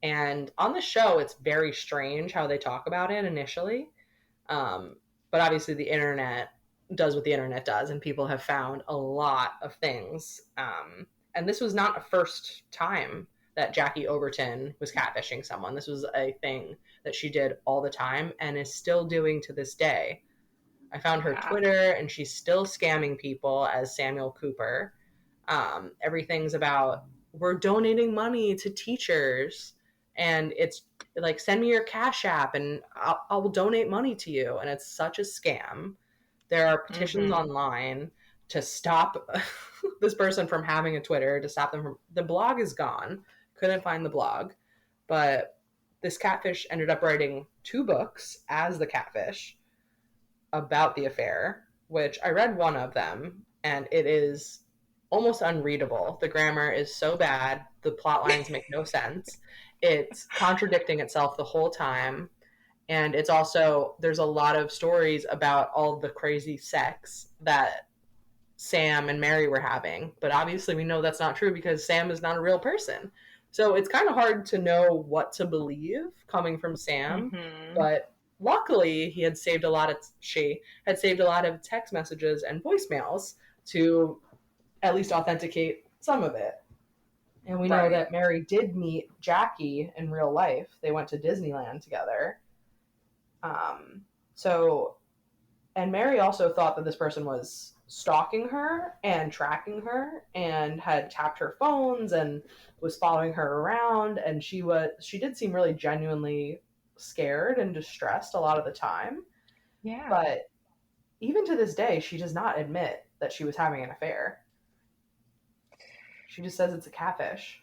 And on the show, it's very strange how they talk about it initially, but obviously the internet does what the internet does, and people have found a lot of things, and this was not a first time that Jackie Overton was catfishing someone. This was a thing that she did all the time and is still doing to this day. I found her Twitter, and she's still scamming people as Samuel Cooper. Everything's about, we're donating money to teachers, and it's like, send me your Cash App and I'll donate money to you. And it's such a scam. There are petitions online to stop this person from having a Twitter, to stop them from, the blog is gone. Couldn't find the blog, but this catfish ended up writing 2 books as the catfish about the affair, which I read one of them, and it is almost unreadable. The grammar is so bad. The plot lines make no sense. It's contradicting itself the whole time. And it's also, there's a lot of stories about all the crazy sex that Sam and Meri were having. But obviously, we know that's not true because Sam is not a real person. So it's kind of hard to know what to believe coming from Sam. Mm-hmm. But luckily, she had saved a lot of text messages and voicemails to at least authenticate some of it. And we know that Meri did meet Jackie in real life. They went to Disneyland together. And Meri also thought that this person was stalking her and tracking her and had tapped her phones and was following her around. And she did seem really genuinely scared and distressed a lot of the time. Yeah. But even to this day, she does not admit that she was having an affair. She just says it's a catfish.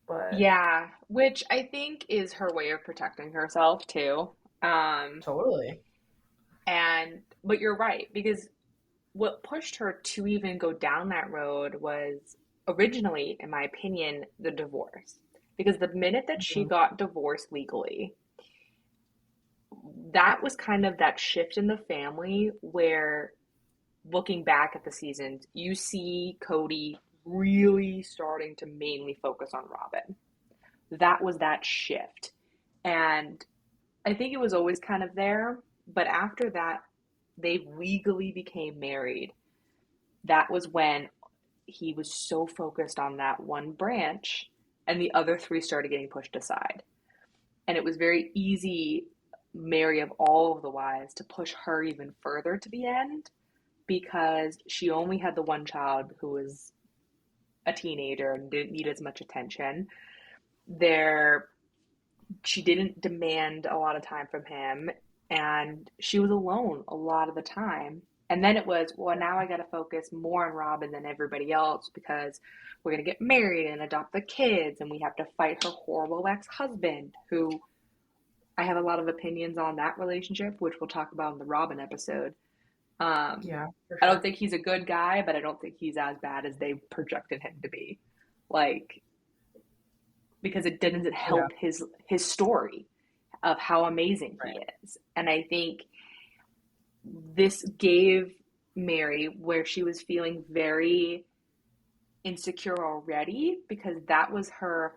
But yeah, which I think is her way of protecting herself too. Totally. But you're right, because what pushed her to even go down that road was originally, in my opinion, the divorce. Because the minute that she got divorced legally, that was kind of that shift in the family where, looking back at the seasons, you see Cody really starting to mainly focus on Robin. That was that shift. And I think it was always kind of there, but after that, they legally became married. That was when he was so focused on that one branch, and the other three started getting pushed aside. And it was very easy, Meri of all of the wives, to push her even further to the end, because she only had the one child who was a teenager and didn't need as much attention. She didn't demand a lot of time from him, and she was alone a lot of the time. And then it was, well, now I got to focus more on Robin than everybody else because we're going to get married and adopt the kids, and we have to fight her horrible ex-husband, who I have a lot of opinions on that relationship, which we'll talk about in the Robin episode. Yeah, for sure. I don't think he's a good guy, but I don't think he's as bad as they projected him to be. Like, because it doesn't help his story of how amazing he is. And I think this gave Meri, where she was feeling very insecure already, because that was her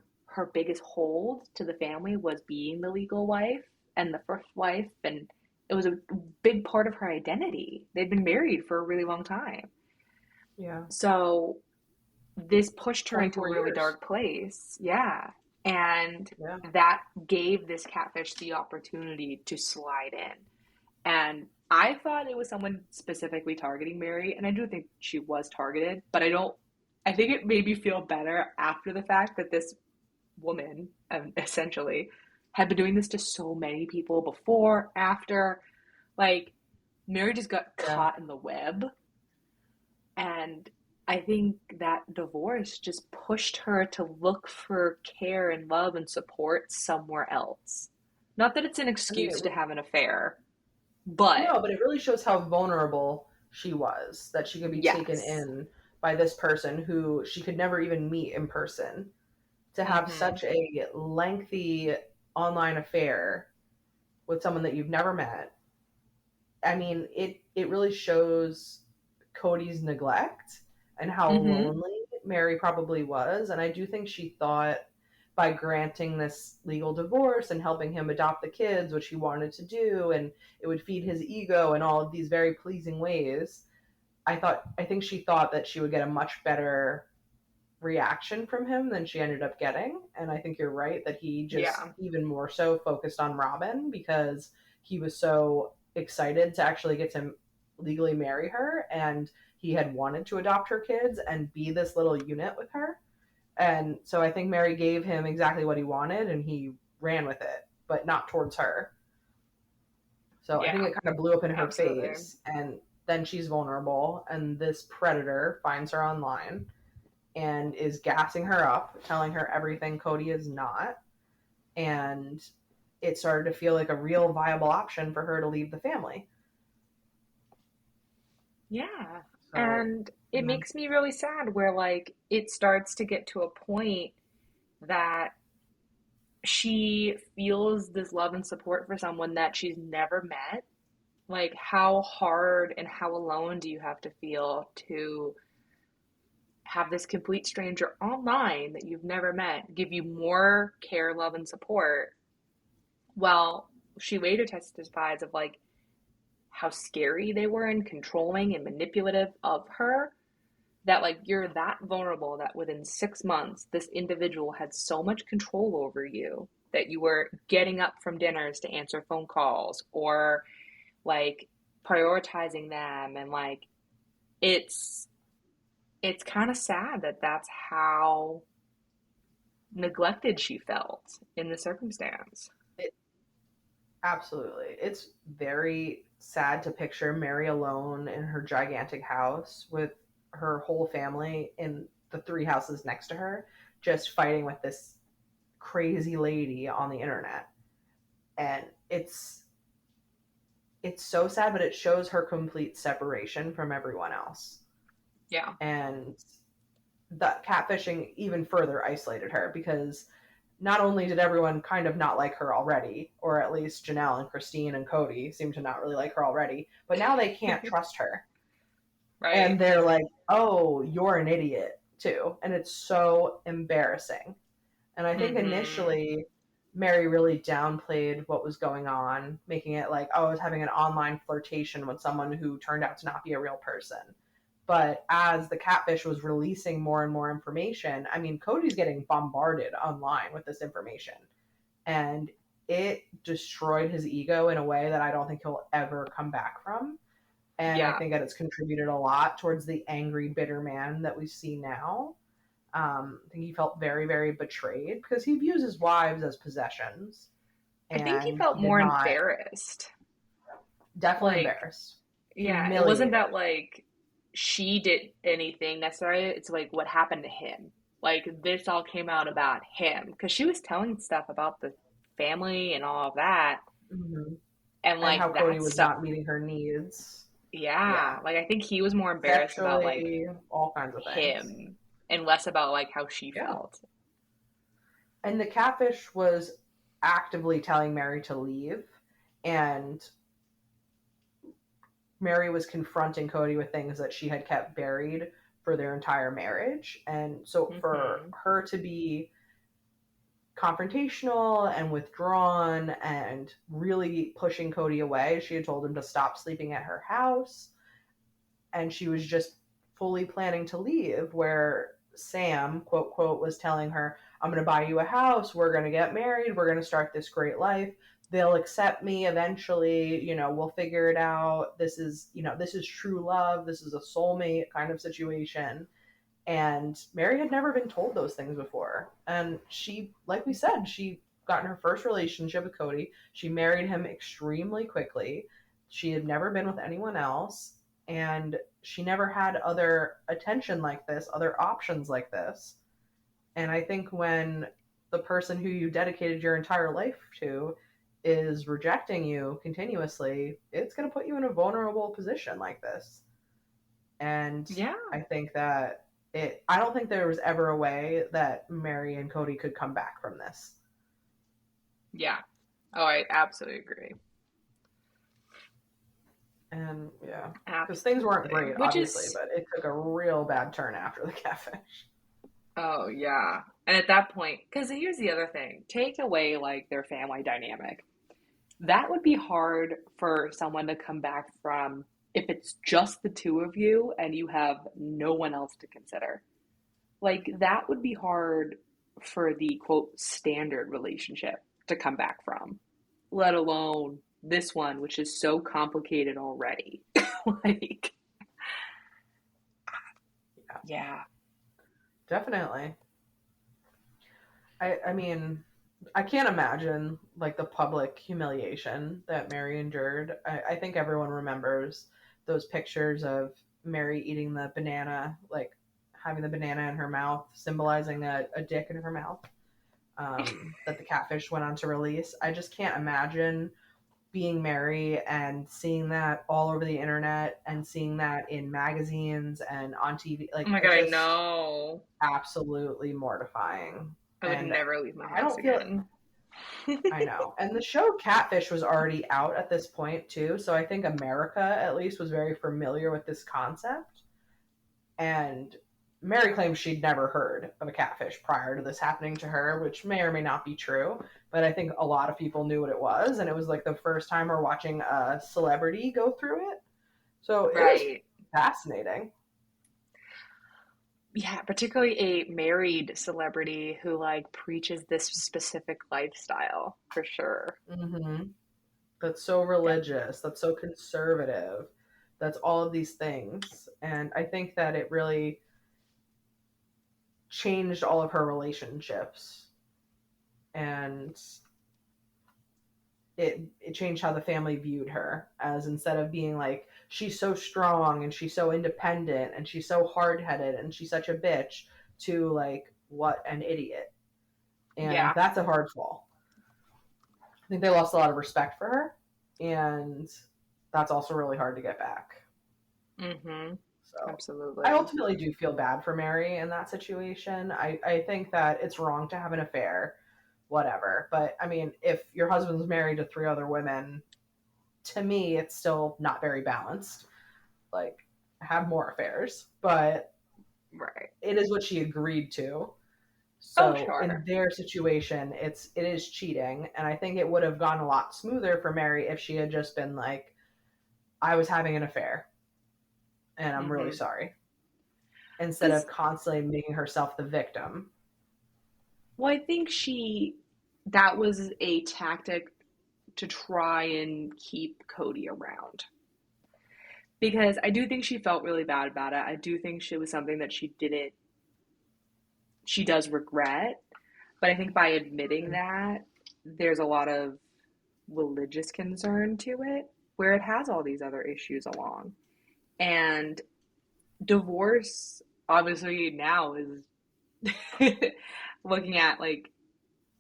biggest hold to the family, was being the legal wife and the first wife, and it was a big part of her identity. They'd been married for a really long time. Yeah. So this pushed her into a really years. dark place. Yeah. And that gave this catfish the opportunity to slide in. And I thought it was someone specifically targeting Meri, and I do think she was targeted, but I think it made me feel better after the fact that this woman, essentially, had been doing this to so many people before, after. Like, Meri just got caught in the web. And I think that divorce just pushed her to look for care and love and support somewhere else. Not that it's an excuse to have an affair, but... No, but it really shows how vulnerable she was, that she could be taken in by this person who she could never even meet in person. To have such a lengthy online affair with someone that you've never met. I mean, it really shows Cody's neglect and how lonely Meri probably was. And I do think she thought by granting this legal divorce and helping him adopt the kids, which he wanted to do, and it would feed his ego in all of these very pleasing ways, I think she thought that she would get a much better reaction from him than she ended up getting. And I think you're right that he just even more so focused on Robin, because he was so excited to actually get to legally marry her, and he had wanted to adopt her kids and be this little unit with her. And so I think Meri gave him exactly what he wanted, and he ran with it, but not towards her. So I think it kind of blew up in her face, and then she's vulnerable, and this predator finds her online and is gassing her up, telling her everything Cody is not. And it started to feel like a real viable option for her to leave the family. Yeah. So. And it Mm-hmm. makes me really sad where like it starts to get to a point that she feels this love and support for someone that she's never met. Like, how hard and how alone do you have to feel to have this complete stranger online that you've never met give you more care, love, and support? Well, she later testifies of like how scary they were and controlling and manipulative of her, that like you're that vulnerable that within 6 months this individual had so much control over you that you were getting up from dinners to answer phone calls or like prioritizing them, and like it's it's kind of sad that that's how neglected she felt in the circumstance. It, absolutely. It's very sad to picture Mary alone in her gigantic house with her whole family in the three houses next to her, just fighting with this crazy lady on the internet. And it's so sad, but it shows her complete separation from everyone else. Yeah. And the catfishing even further isolated her because not only did everyone kind of not like her already, or at least Janelle and Christine and Cody seem to not really like her already, but now they can't trust her. Right. And they're like, oh, you're an idiot too. And it's so embarrassing. And I think initially Mary really downplayed what was going on, making it like, oh, I was having an online flirtation with someone who turned out to not be a real person. But as the catfish was releasing more and more information, I mean, Cody's getting bombarded online with this information. And it destroyed his ego in a way that I don't think he'll ever come back from. And I think that it's contributed a lot towards the angry, bitter man that we see now. I think he felt very, very betrayed because he views his wives as possessions. I think he felt more embarrassed. Definitely embarrassed. Yeah, it wasn't that like she did anything necessarily. It's like what happened to him. Like this all came out about him because she was telling stuff about the family and all of that, and like how Cody was not meeting her needs. Yeah, like I think he was more embarrassed about like all kinds of things. Him and less about like how she felt. And the catfish was actively telling Meri to leave, and Meri was confronting Cody with things that she had kept buried for their entire marriage. And so for her to be confrontational and withdrawn and really pushing Cody away, she had told him to stop sleeping at her house, and she was just fully planning to leave, where Sam, quote, quote, was telling her, I'm going to buy you a house, we're going to get married, we're going to start this great life, they'll accept me eventually, you know, we'll figure it out, this is, you know, this is true love, this is a soulmate kind of situation. And Meri had never been told those things before. And she, like we said, she got in her first relationship with Cody. She married him extremely quickly. She had never been with anyone else. And she never had other attention like this, other options like this. And I think when the person who you dedicated your entire life to is rejecting you continuously, it's going to put you in a vulnerable position like this. And I think that I don't think there was ever a way that Meri and Cody could come back from this. Yeah. Oh, I absolutely agree. And yeah, because things weren't great, obviously, but it took a real bad turn after the catfish. Oh, yeah. And at that point, because here's the other thing, take away like their family dynamic. That would be hard for someone to come back from if it's just the two of you and you have no one else to consider. Like, that would be hard for the, quote, standard relationship to come back from, let alone this one, which is so complicated already. Like, yeah. Definitely. I mean, I can't imagine, like, the public humiliation that Meri endured. I think everyone remembers those pictures of Meri eating the banana, like having the banana in her mouth, symbolizing a dick in her mouth, that the catfish went on to release. I just can't imagine being Meri and seeing that all over the internet and seeing that in magazines and on TV, like, Oh my God, I know. Absolutely mortifying. I would And never leave my I house don't feel again. I know. And the show Catfish was already out at this point too, so I think America at least was very familiar with this concept. And Meri claims she'd never heard of a catfish prior to this happening to her, which may or may not be true. But I think a lot of people knew what it was, and it was like the first time we're watching a celebrity go through it. So it was fascinating. Yeah, particularly a married celebrity who like preaches this specific lifestyle for sure. Mm-hmm. That's so religious. That's so conservative. That's all of these things. And I think that it really changed all of her relationships. And it changed how the family viewed her, as instead of being like, she's so strong and she's so independent and she's so hard-headed and she's such a bitch, to like, what an idiot. And that's a hard fall. I think they lost a lot of respect for her, and that's also really hard to get back. Mm-hmm. So absolutely. I ultimately do feel bad for Meri in that situation. I think that it's wrong to have an affair, whatever. But I mean, if your husband's married to 3 other women, to me, it's still not very balanced. Like, have more affairs. But it is what she agreed to. So in their situation, it is cheating. And I think it would have gone a lot smoother for Meri if she had just been like, I was having an affair and I'm really sorry, instead of constantly making herself the victim. Well, I think that was a tactic to try and keep Cody around. Because I do think she felt really bad about it. I do think it was something that she does regret. But I think by admitting that, there's a lot of religious concern to it, where it has all these other issues along. And divorce, obviously, now is looking at like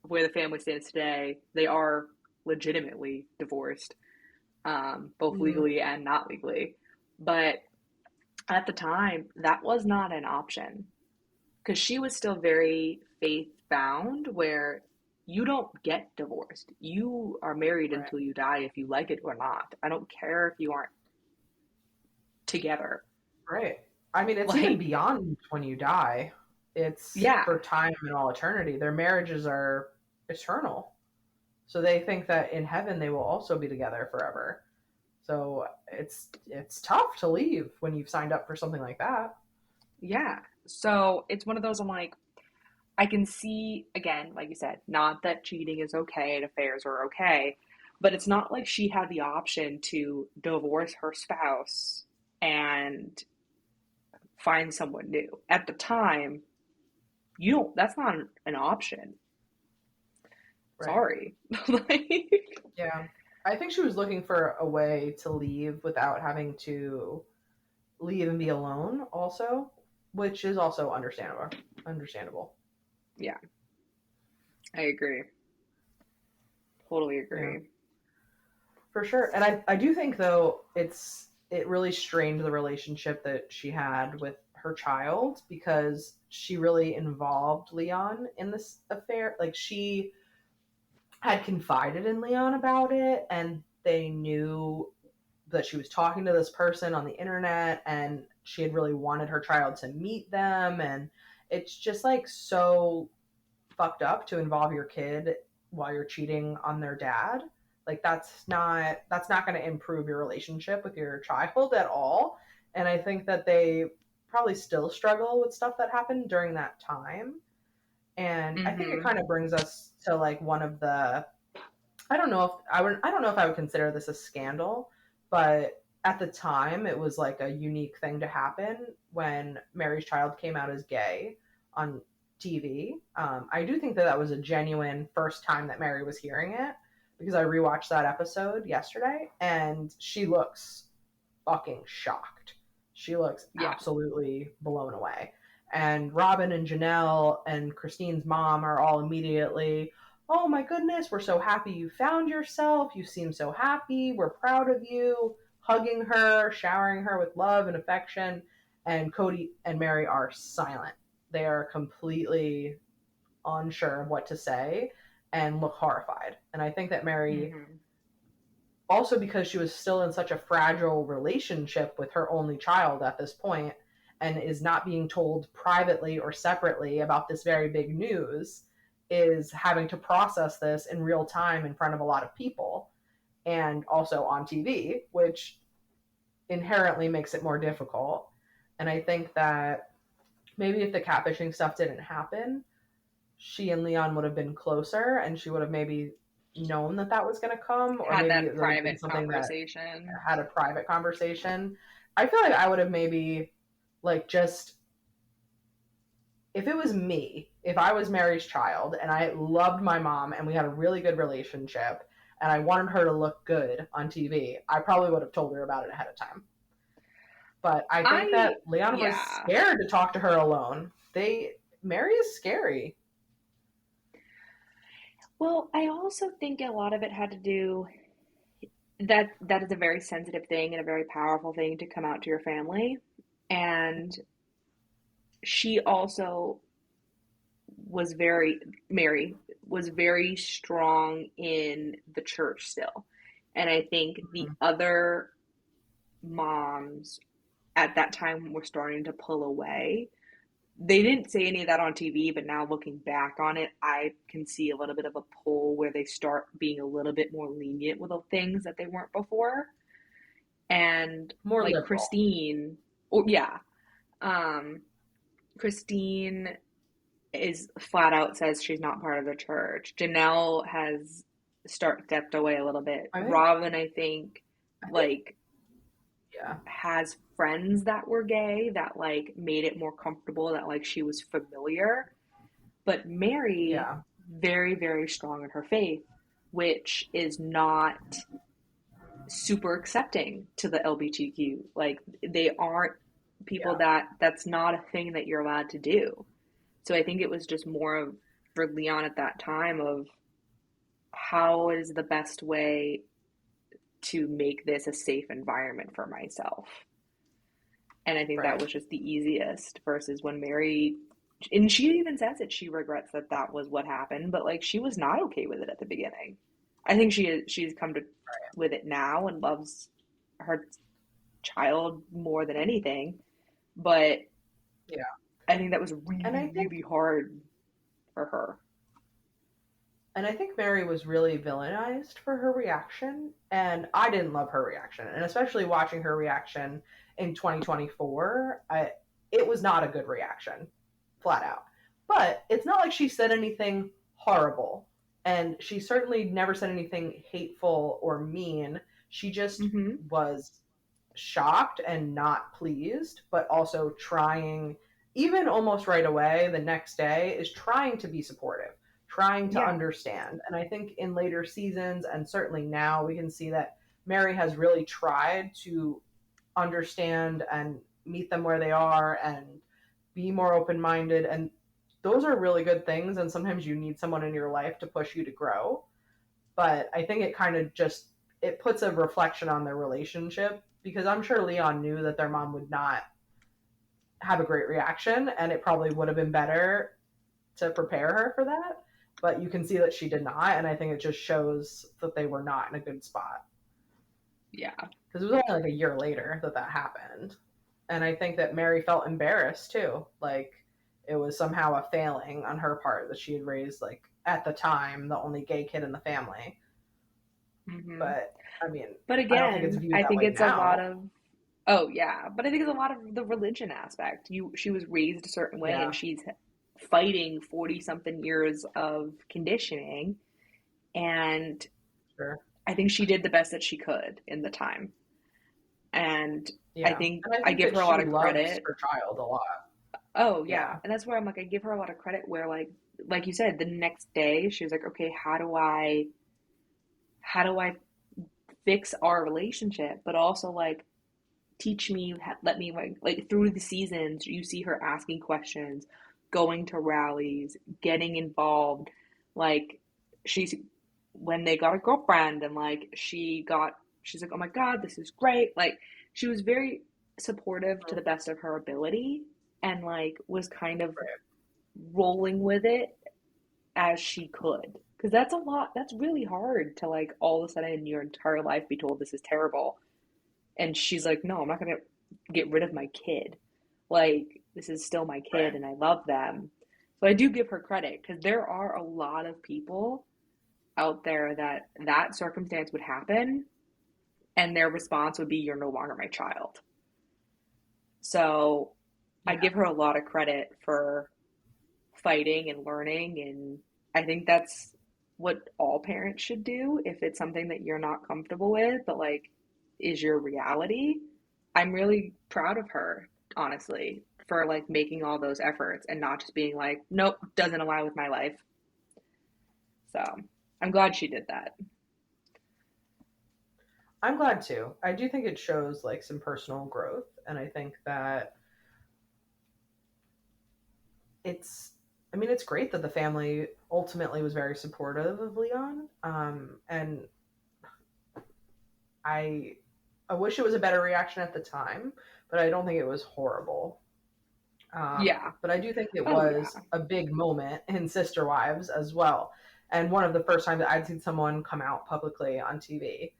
where the family stands today. They are legitimately divorced, both legally and not legally. But at the time, that was not an option, because she was still very faith bound, where you don't get divorced. You are married until you die, if you like it or not. I don't care if you aren't together. Right. I mean, it's even beyond when you die. It's for time and all eternity. Their marriages are eternal. So they think that in heaven they will also be together forever. So it's tough to leave when you've signed up for something like that. Yeah. So it's one of those, I'm like, I can see, again, like you said, not that cheating is okay and affairs are okay, but it's not like she had the option to divorce her spouse and find someone new. At the time, that's not an option. Sorry. Yeah. I think she was looking for a way to leave without having to leave and be alone also, which is also understandable. Yeah. I agree. Totally agree. Yeah. For sure. And I do think, though, it really strained the relationship that she had with her child, because she really involved Leon in this affair. Like, she had confided in Leon about it, and they knew that she was talking to this person on the internet, and she had really wanted her child to meet them. And it's just like so fucked up to involve your kid while you're cheating on their dad. Like, that's not going to improve your relationship with your child at all. And I think that they probably still struggle with stuff that happened during that time. And I think it kind of brings us to like one of the, I don't know if I would consider this a scandal, but at the time it was like a unique thing to happen when Meri's child came out as gay on TV. I do think that was a genuine first time that Meri was hearing it, because I rewatched that episode yesterday, and she looks fucking shocked. She looks absolutely blown away. And Robin and Janelle and Christine's mom are all immediately, oh my goodness, we're so happy you found yourself. You seem so happy. We're proud of you. Hugging her, showering her with love and affection. And Cody and Meri are silent. They are completely unsure of what to say and look horrified. And I think that Meri, also because she was still in such a fragile relationship with her only child at this point, and is not being told privately or separately about this very big news, is having to process this in real time in front of a lot of people and also on TV, which inherently makes it more difficult. And I think that maybe if the catfishing stuff didn't happen, she and Leon would have been closer, and she would have maybe known that that was going to come, or Had maybe that private conversation. Had a private conversation. I feel like I would have maybe, like, just, if it was me, if I was Meri's child and I loved my mom and we had a really good relationship and I wanted her to look good on TV, I probably would have told her about it ahead of time. But I think that Leon was scared to talk to her alone. Meri is scary. Well, I also think a lot of it had to do that is a very sensitive thing and a very powerful thing to come out to your family. And she also Meri was very strong in the church still. And I think the other moms at that time were starting to pull away. They didn't say any of that on TV, but now looking back on it, I can see a little bit of a pull where they start being a little bit more lenient with things that they weren't before. And more like liberal. Christine is flat out says she's not part of the church. Janelle has stepped away a little bit. Robin, I think has friends that were gay that like made it more comfortable, that like she was familiar. But Meri, very, very strong in her faith, which is not super accepting to the LGBTQ. Like, they aren't people that's not a thing that you're allowed to do. So I think it was just more of, for Leon at that time, of how is the best way to make this a safe environment for myself. And I think that was just the easiest, versus when Meri, and she even says it, she regrets that was what happened, but like, she was not okay with it at the beginning. I think she's come to with it now and loves her child more than anything. But I think that was really, really hard for her. And I think Meri was really villainized for her reaction, and I didn't love her reaction. And especially watching her reaction in 2024, it was not a good reaction, flat out. But it's not like she said anything horrible, and she certainly never said anything hateful or mean. She just was shocked and not pleased, but also trying, even almost right away, the next day, is trying to be supportive, trying to understand. And I think in later seasons, and certainly now, we can see that Meri has really tried to understand and meet them where they are and be more open-minded. And those are really good things. And sometimes you need someone in your life to push you to grow. But I think it kind of just, it puts a reflection on their relationship, because I'm sure Leon knew that their mom would not have a great reaction, and it probably would have been better to prepare her for that. But you can see that she did not, and I think it just shows that they were not in a good spot. Yeah. Because it was only like a year later that happened. And I think that Meri felt embarrassed too. Like, it was somehow a failing on her part that she had raised, like, at the time, the only gay kid in the family. But, I mean, but again, I think it's now. A lot of, but I think it's a lot of the religion aspect. She was raised a certain way, and she's fighting 40-something years of conditioning, and I think she did the best that she could in the time. And I think I give her a lot of credit. Her child a lot. Oh yeah, and that's where I'm like, I give her a lot of credit. Where like you said, the next day she was like, okay, how do I fix our relationship, but also like teach me, let me like through the seasons, you see her asking questions, going to rallies, getting involved. Like, she's when they got a girlfriend and like she's like, oh my God, this is great. Like she was very supportive to the best of her ability and like was kind of rolling with it as she could. Because that's a lot, that's really hard to like all of a sudden in your entire life be told this is terrible. And she's like, no, I'm not going to get rid of my kid. Like, this is still my kid and I love them. So I do give her credit because there are a lot of people out there that circumstance would happen and their response would be, you're no longer my child. So I give her a lot of credit for fighting and learning. And I think that's what all parents should do if it's something that you're not comfortable with, but like is your reality. I'm really proud of her, honestly, for like making all those efforts and not just being like, nope, doesn't align with my life. So I'm glad she did that. I'm glad too. I do think it shows like some personal growth, and I think that it's great that the family ultimately was very supportive of Leon. And I wish it was a better reaction at the time, but I don't think it was horrible. But I do think it was a big moment in Sister Wives as well. And one of the first times that I'd seen someone come out publicly on TV.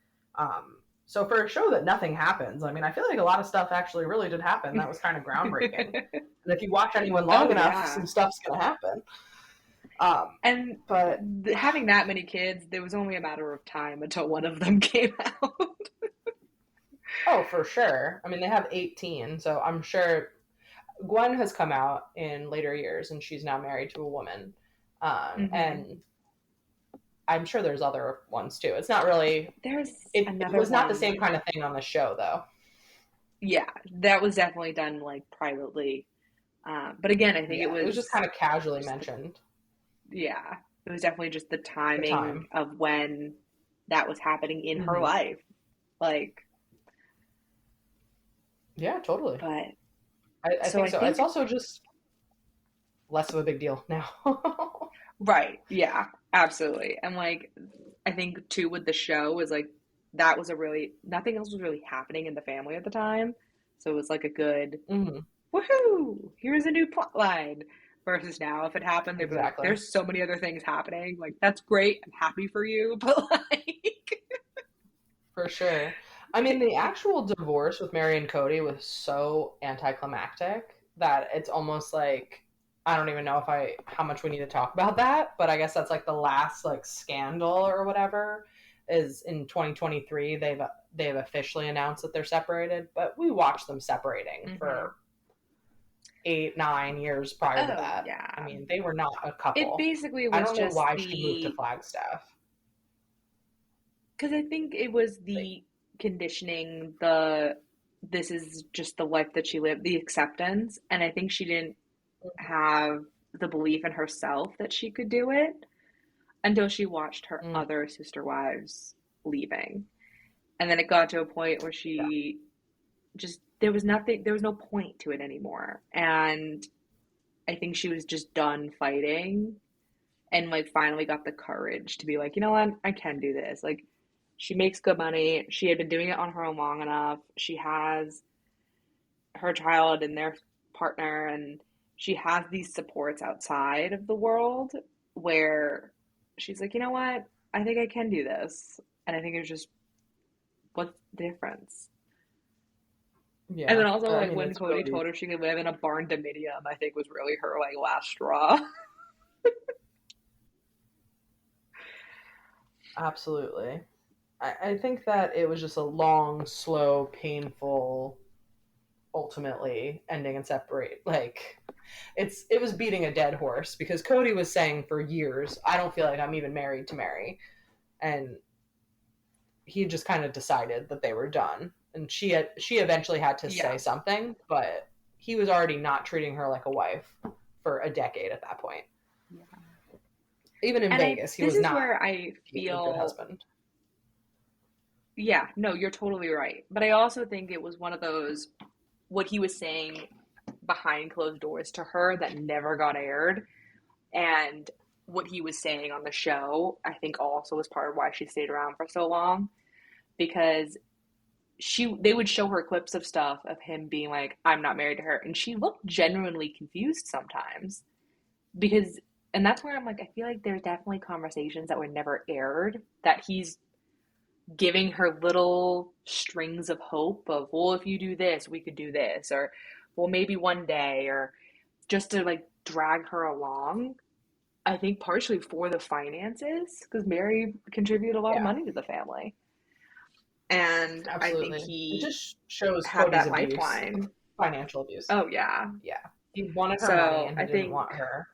So for a show that nothing happens, I mean, I feel like a lot of stuff actually really did happen. That was kind of groundbreaking. And if you watch anyone long enough, some stuff's going to happen. But having that many kids, there was only a matter of time until one of them came out. Oh, for sure. I mean, they have 18, so I'm sure Gwen has come out in later years, and she's now married to a woman. And I'm sure there's other ones too. It's not really. It was not the same kind of thing on the show, though. Yeah, that was definitely done like privately. But again, I think it was just kind of casually mentioned. Yeah, it was definitely just the timing of when that was happening in her life. Like, yeah, totally. But I think so. It's also just less of a big deal now. Right. Yeah, absolutely. And like, I think too with the show was like, that was nothing else was really happening in the family at the time. So it was like a good, woohoo, here's a new plot line. Versus now, if it happened, they'd be like, there's so many other things happening. Like, that's great. I'm happy for you. But like. For sure. I mean, the actual divorce with Meri and Cody was so anticlimactic that it's almost like, I don't even know how much we need to talk about that, but I guess that's like the last like scandal or whatever is in 2023. They've officially announced that they're separated, but we watched them separating for 8-9 years prior to that. Yeah. I mean, they were not a couple. It basically was I don't know why she moved to Flagstaff. Because I think it was the conditioning, this is just the life that she lived, the acceptance, and I think she didn't have the belief in herself that she could do it until she watched her other sister wives leaving. And then it got to a point where she just, there was no point to it anymore. And I think she was just done fighting and like finally got the courage to be like, you know what, I can do this. Like, she makes good money. She had been doing it on her own long enough. She has her child and their partner, and she has these supports outside of the world where she's like, you know what, I think I can do this. And I think it's just, what's the difference? Yeah. And then also, like, when Cody told her she could live in a barn dominium, I think was really her, like, last straw. Absolutely. I think that it was just a long, slow, painful, ultimately ending and separate. Like, it was beating a dead horse because Cody was saying for years, I don't feel like I'm even married to Meri. And he just kind of decided that they were done. And she eventually had to say something, but he was already not treating her like a wife for a decade at that point. Yeah. Even in Vegas, he was not. This is where I feel a good husband. Yeah, no, you're totally right. But I also think it was one of those, what he was saying behind closed doors to her that never got aired. And what he was saying on the show, I think also was part of why she stayed around for so long, because they would show her clips of stuff of him being like, I'm not married to her, and she looked genuinely confused sometimes, because, and that's where I'm like, I feel like there's definitely conversations that were never aired that he's giving her little strings of hope of, well, if you do this, we could do this, or well, maybe one day, or just to like drag her along. I think partially for the finances, because Meri contributed a lot of money to the family. And Absolutely. I think he it just shows had Cody's that abuse, lifeline. financial abuse. Oh, yeah. Yeah. He wanted her money and he didn't want her.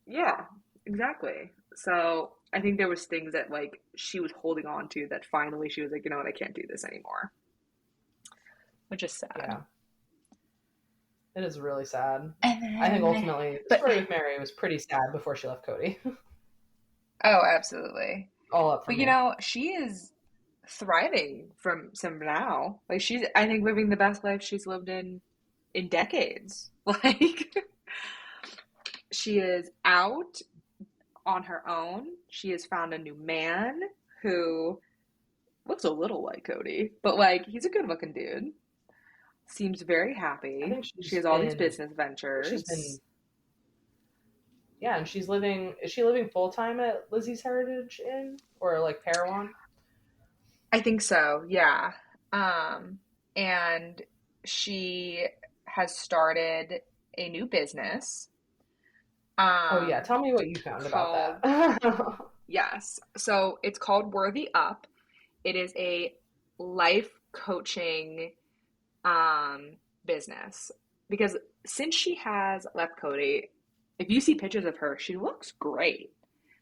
Yeah, exactly. So I think there was things that like she was holding on to that finally she was like, you know what, I can't do this anymore. Which is sad. Yeah. It is really sad. I think ultimately the story with Meri was pretty sad before she left Cody. Oh, absolutely. All up for me. But you know, she is thriving from some now. Like she's, I think, living the best life she's lived in decades. Like she is out on her own. She has found a new man who looks a little like Cody, but like he's a good looking dude. Seems very happy. She has all these business ventures. Yeah, and she's living. Is she living full time at Lizzie's Heritage Inn or like Parowan? I think so. Yeah. And she has started a new business. Oh yeah, tell me what you found about that. Yes. So it's called Worthy Up. It is a life coaching business, because since she has left Cody, if you see pictures of her, she looks great.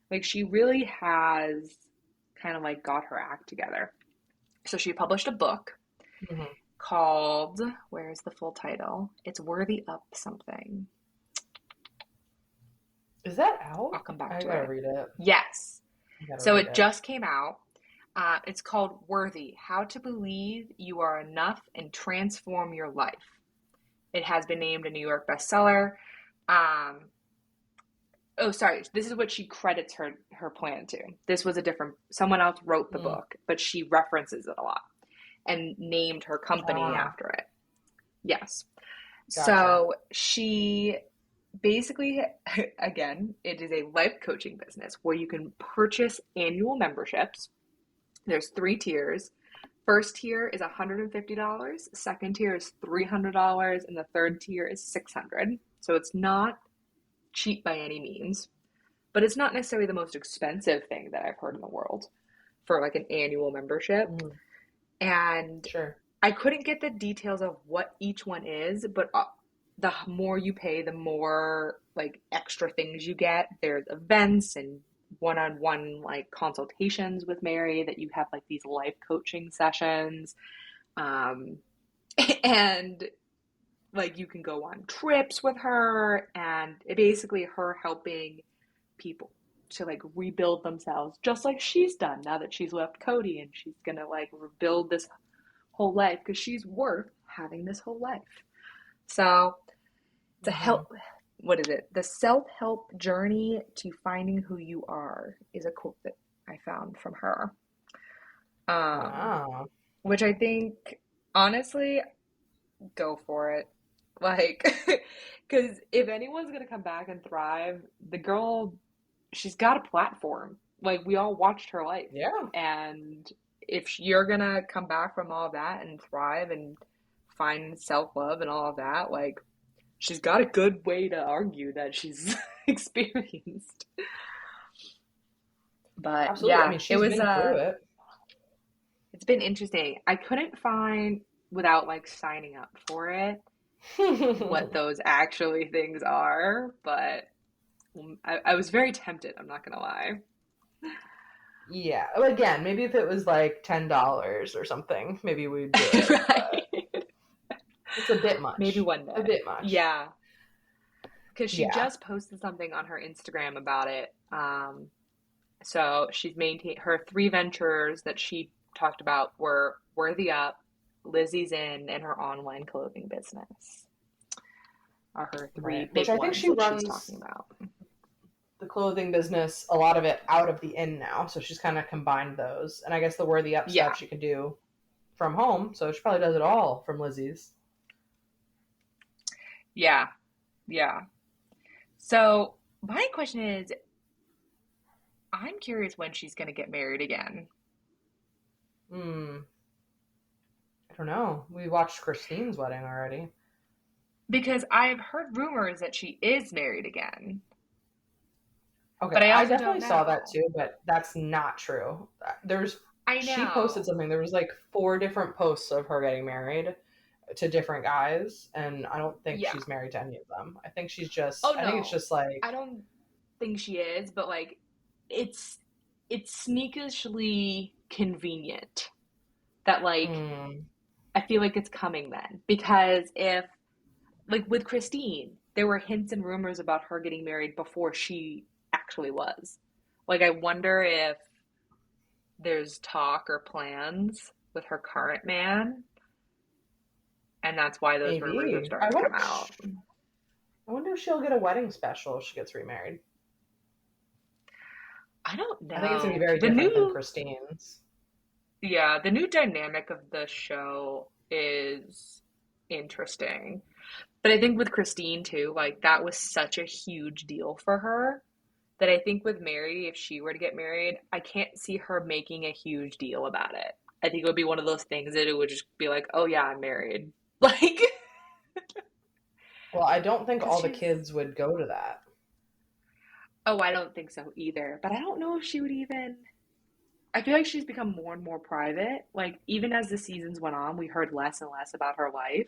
Like she really has kind of like got her act together. So she published a book called, where's the full title? It's Worthy Up something. Is that out? I'll come back to it. I gotta read it. Yes. So it just came out. It's called Worthy, How to Believe You Are Enough and Transform Your Life. It has been named a New York bestseller. This is what she credits her plan to. This was someone else wrote the book, but she references it a lot and named her company after it. Yes. Gotcha. So she basically, again, it is a life coaching business where you can purchase annual memberships. There's 3 tiers. First tier is $150. Second tier is $300. And the third tier is $600. So it's not cheap by any means, but it's not necessarily the most expensive thing that I've heard in the world for like an annual membership. And I couldn't get the details of what each one is, but the more you pay, the more like extra things you get. There's events and one-on-one like consultations with Meri that you have like these life coaching sessions, and like you can go on trips with her, and it basically her helping people to like rebuild themselves just like she's done now that she's left Cody, and she's gonna like rebuild this whole life because she's worth having this whole life. So to help, what is it? The self-help journey to finding who you are is a quote that I found from her. Which I think, honestly, go for it. Like, because if anyone's going to come back and thrive, the girl, she's got a platform. Like, we all watched her life. Yeah. And if you're going to come back from all that and thrive and find self-love and all of that, like, she's got a good way to argue that she's experienced. But absolutely. Yeah, I mean, she's been through it. It's been interesting. I couldn't find, without like signing up for it, what those actually things are, but I was very tempted, I'm not gonna lie. Yeah, again, maybe if it was like $10 or something, maybe we'd do it. Right. It's a bit much. Maybe one day. A bit much. Yeah. Because she just posted something on her Instagram about it. So she's maintained her 3 ventures that she talked about were Worthy Up, Lizzie's Inn, and her online clothing business. Are her 3 big ones that she's talking about. the clothing business, a lot of it out of the inn now. So she's kind of combined those. And I guess the worthy up Yeah. stuff she could do from home. So she probably does it all from Lizzie's. Yeah. Yeah. So my question is, I'm curious when she's going to get married again. I don't know. We watched Christine's wedding already. Because I've heard rumors that she is married again. Okay, But I I also definitely don't saw know. that too, but that's not true. I She posted know. something. There was like 4 different posts of her getting married to different guys, and I don't think Yeah. she's married to any of them. I think she's just. Oh, I think it's no. just like. I don't think she is, but like it's sneakishly convenient that like I feel like it's coming then. Because if like with Christine, there were hints and rumors about her getting married before she actually was. Like I wonder if there's talk or plans with her current man, and that's why those rumors are Maybe. starting to come out. I wonder if she'll get a wedding special if she gets remarried. I don't know. I think it's going to be very different than Christine's. Yeah, the new dynamic of the show is interesting. But I think with Christine too, like that was such a huge deal for her that I think with Meri, if she were to get married, I can't see her making a huge deal about it. I think it would be one of those things that it would just be like, oh yeah, I'm married. Like, Well, I don't think 'cause all the she's, kids would go to that. oh, I don't think so either. But I don't know if she would even. I feel like she's become more and more private. Like, even as the seasons went on, we heard less and less about her life.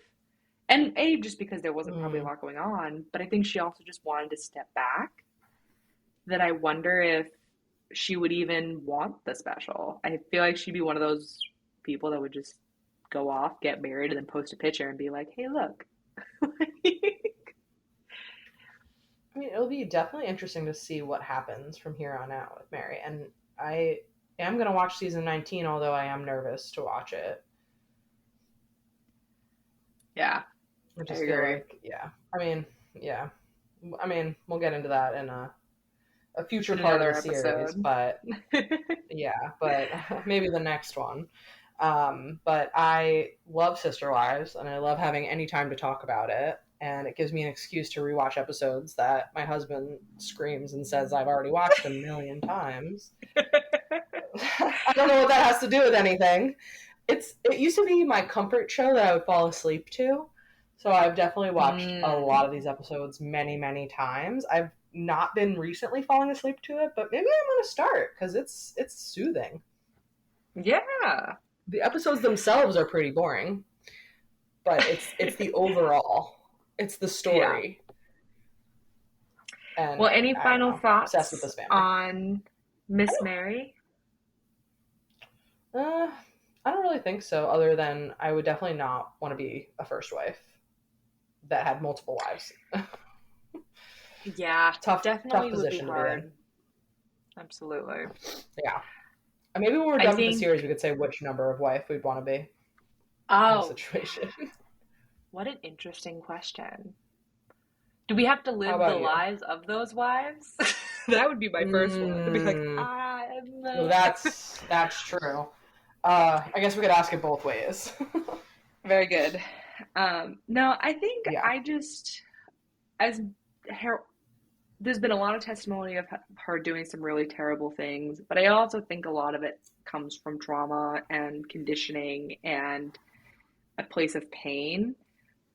And A, just because there wasn't probably a lot going on, but I think she also just wanted to step back. That I wonder if she would even want the special. I feel like she'd be one of those people that would just go off, get married, and then post a picture and be like, hey, look. I mean, it'll be definitely interesting to see what happens from here on out with Meri. And I am going to watch season 19, although I am nervous to watch it. Yeah. I just feel like, yeah. I mean, we'll get into that in a future part of the series, but yeah, but maybe the next one. But I love Sister Wives, and I love having any time to talk about it. And it gives me an excuse to rewatch episodes that my husband screams and says I've already watched a million times. I don't know what that has to do with anything. It used to be my comfort show that I would fall asleep to. So I've definitely watched a lot of these episodes many, many times. I've not been recently falling asleep to it, but maybe I'm going to start because it's soothing. Yeah. The episodes themselves are pretty boring, but it's the overall. It's the story. Yeah. And well, any final thoughts obsessed with this family. On Miss Meri? I don't really think so, other than I would definitely not want to be a first wife that had multiple wives. Yeah, tough definitely position would be hard. Absolutely. Yeah. And maybe when we're done with the series, we could say which number of wife we'd want to be. Oh. In the situation. What an interesting question. Do we have to live the lives of those wives? That would be my first one. To be like, well, that's true. I guess we could ask it both ways. Very good. No, I think I just, there's been a lot of testimony of her doing some really terrible things, but I also think a lot of it comes from trauma and conditioning and a place of pain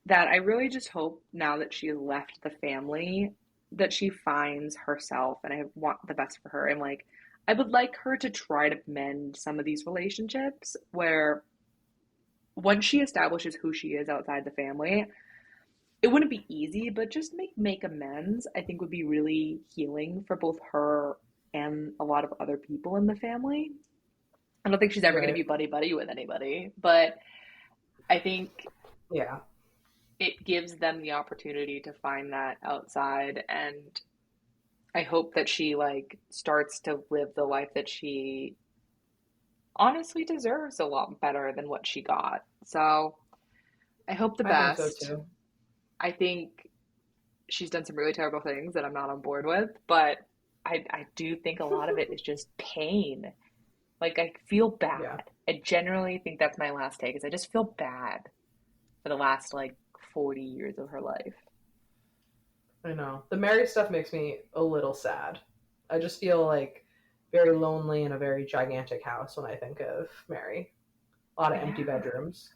that I really just hope now that she has left the family that she finds herself, and I want the best for her. And like, I would like her to try to mend some of these relationships where once she establishes who she is outside the family, it wouldn't be easy, but just make amends, I think would be really healing for both her and a lot of other people in the family. I don't think she's ever going to be buddy-buddy with anybody, but I think it gives them the opportunity to find that outside, and I hope that she like starts to live the life that she honestly deserves a lot better than what she got. So I hope the best. I think so too. I think she's done some really terrible things that I'm not on board with, but I do think a lot of it is just pain. Like, I feel bad. Yeah. I generally think that's my last take, is I just feel bad for the last, like, 40 years of her life. I know. The Meri stuff makes me a little sad. I just feel like very lonely in a very gigantic house when I think of Meri. A lot of empty bedrooms.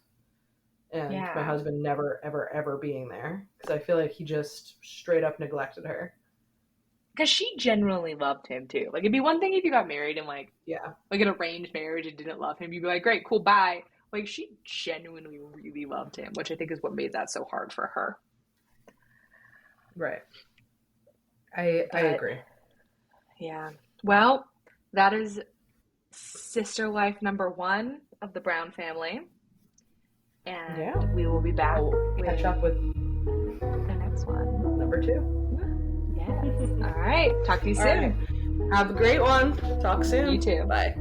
And my husband never, ever, ever being there. Because I feel like he just straight up neglected her. Because she genuinely loved him, too. Like, it'd be one thing if you got married and, like, yeah, like an arranged marriage and didn't love him. You'd be like, great, cool, bye. Like, she genuinely really loved him, which I think is what made that so hard for her. Right. I agree. Yeah. Well, that is sister life number 1 of the Brown family. And we will be back. We'll catch up with the next one. Number 2. Yes. All right. Talk to you soon. Right. Have a great one. Talk soon. You too. Bye.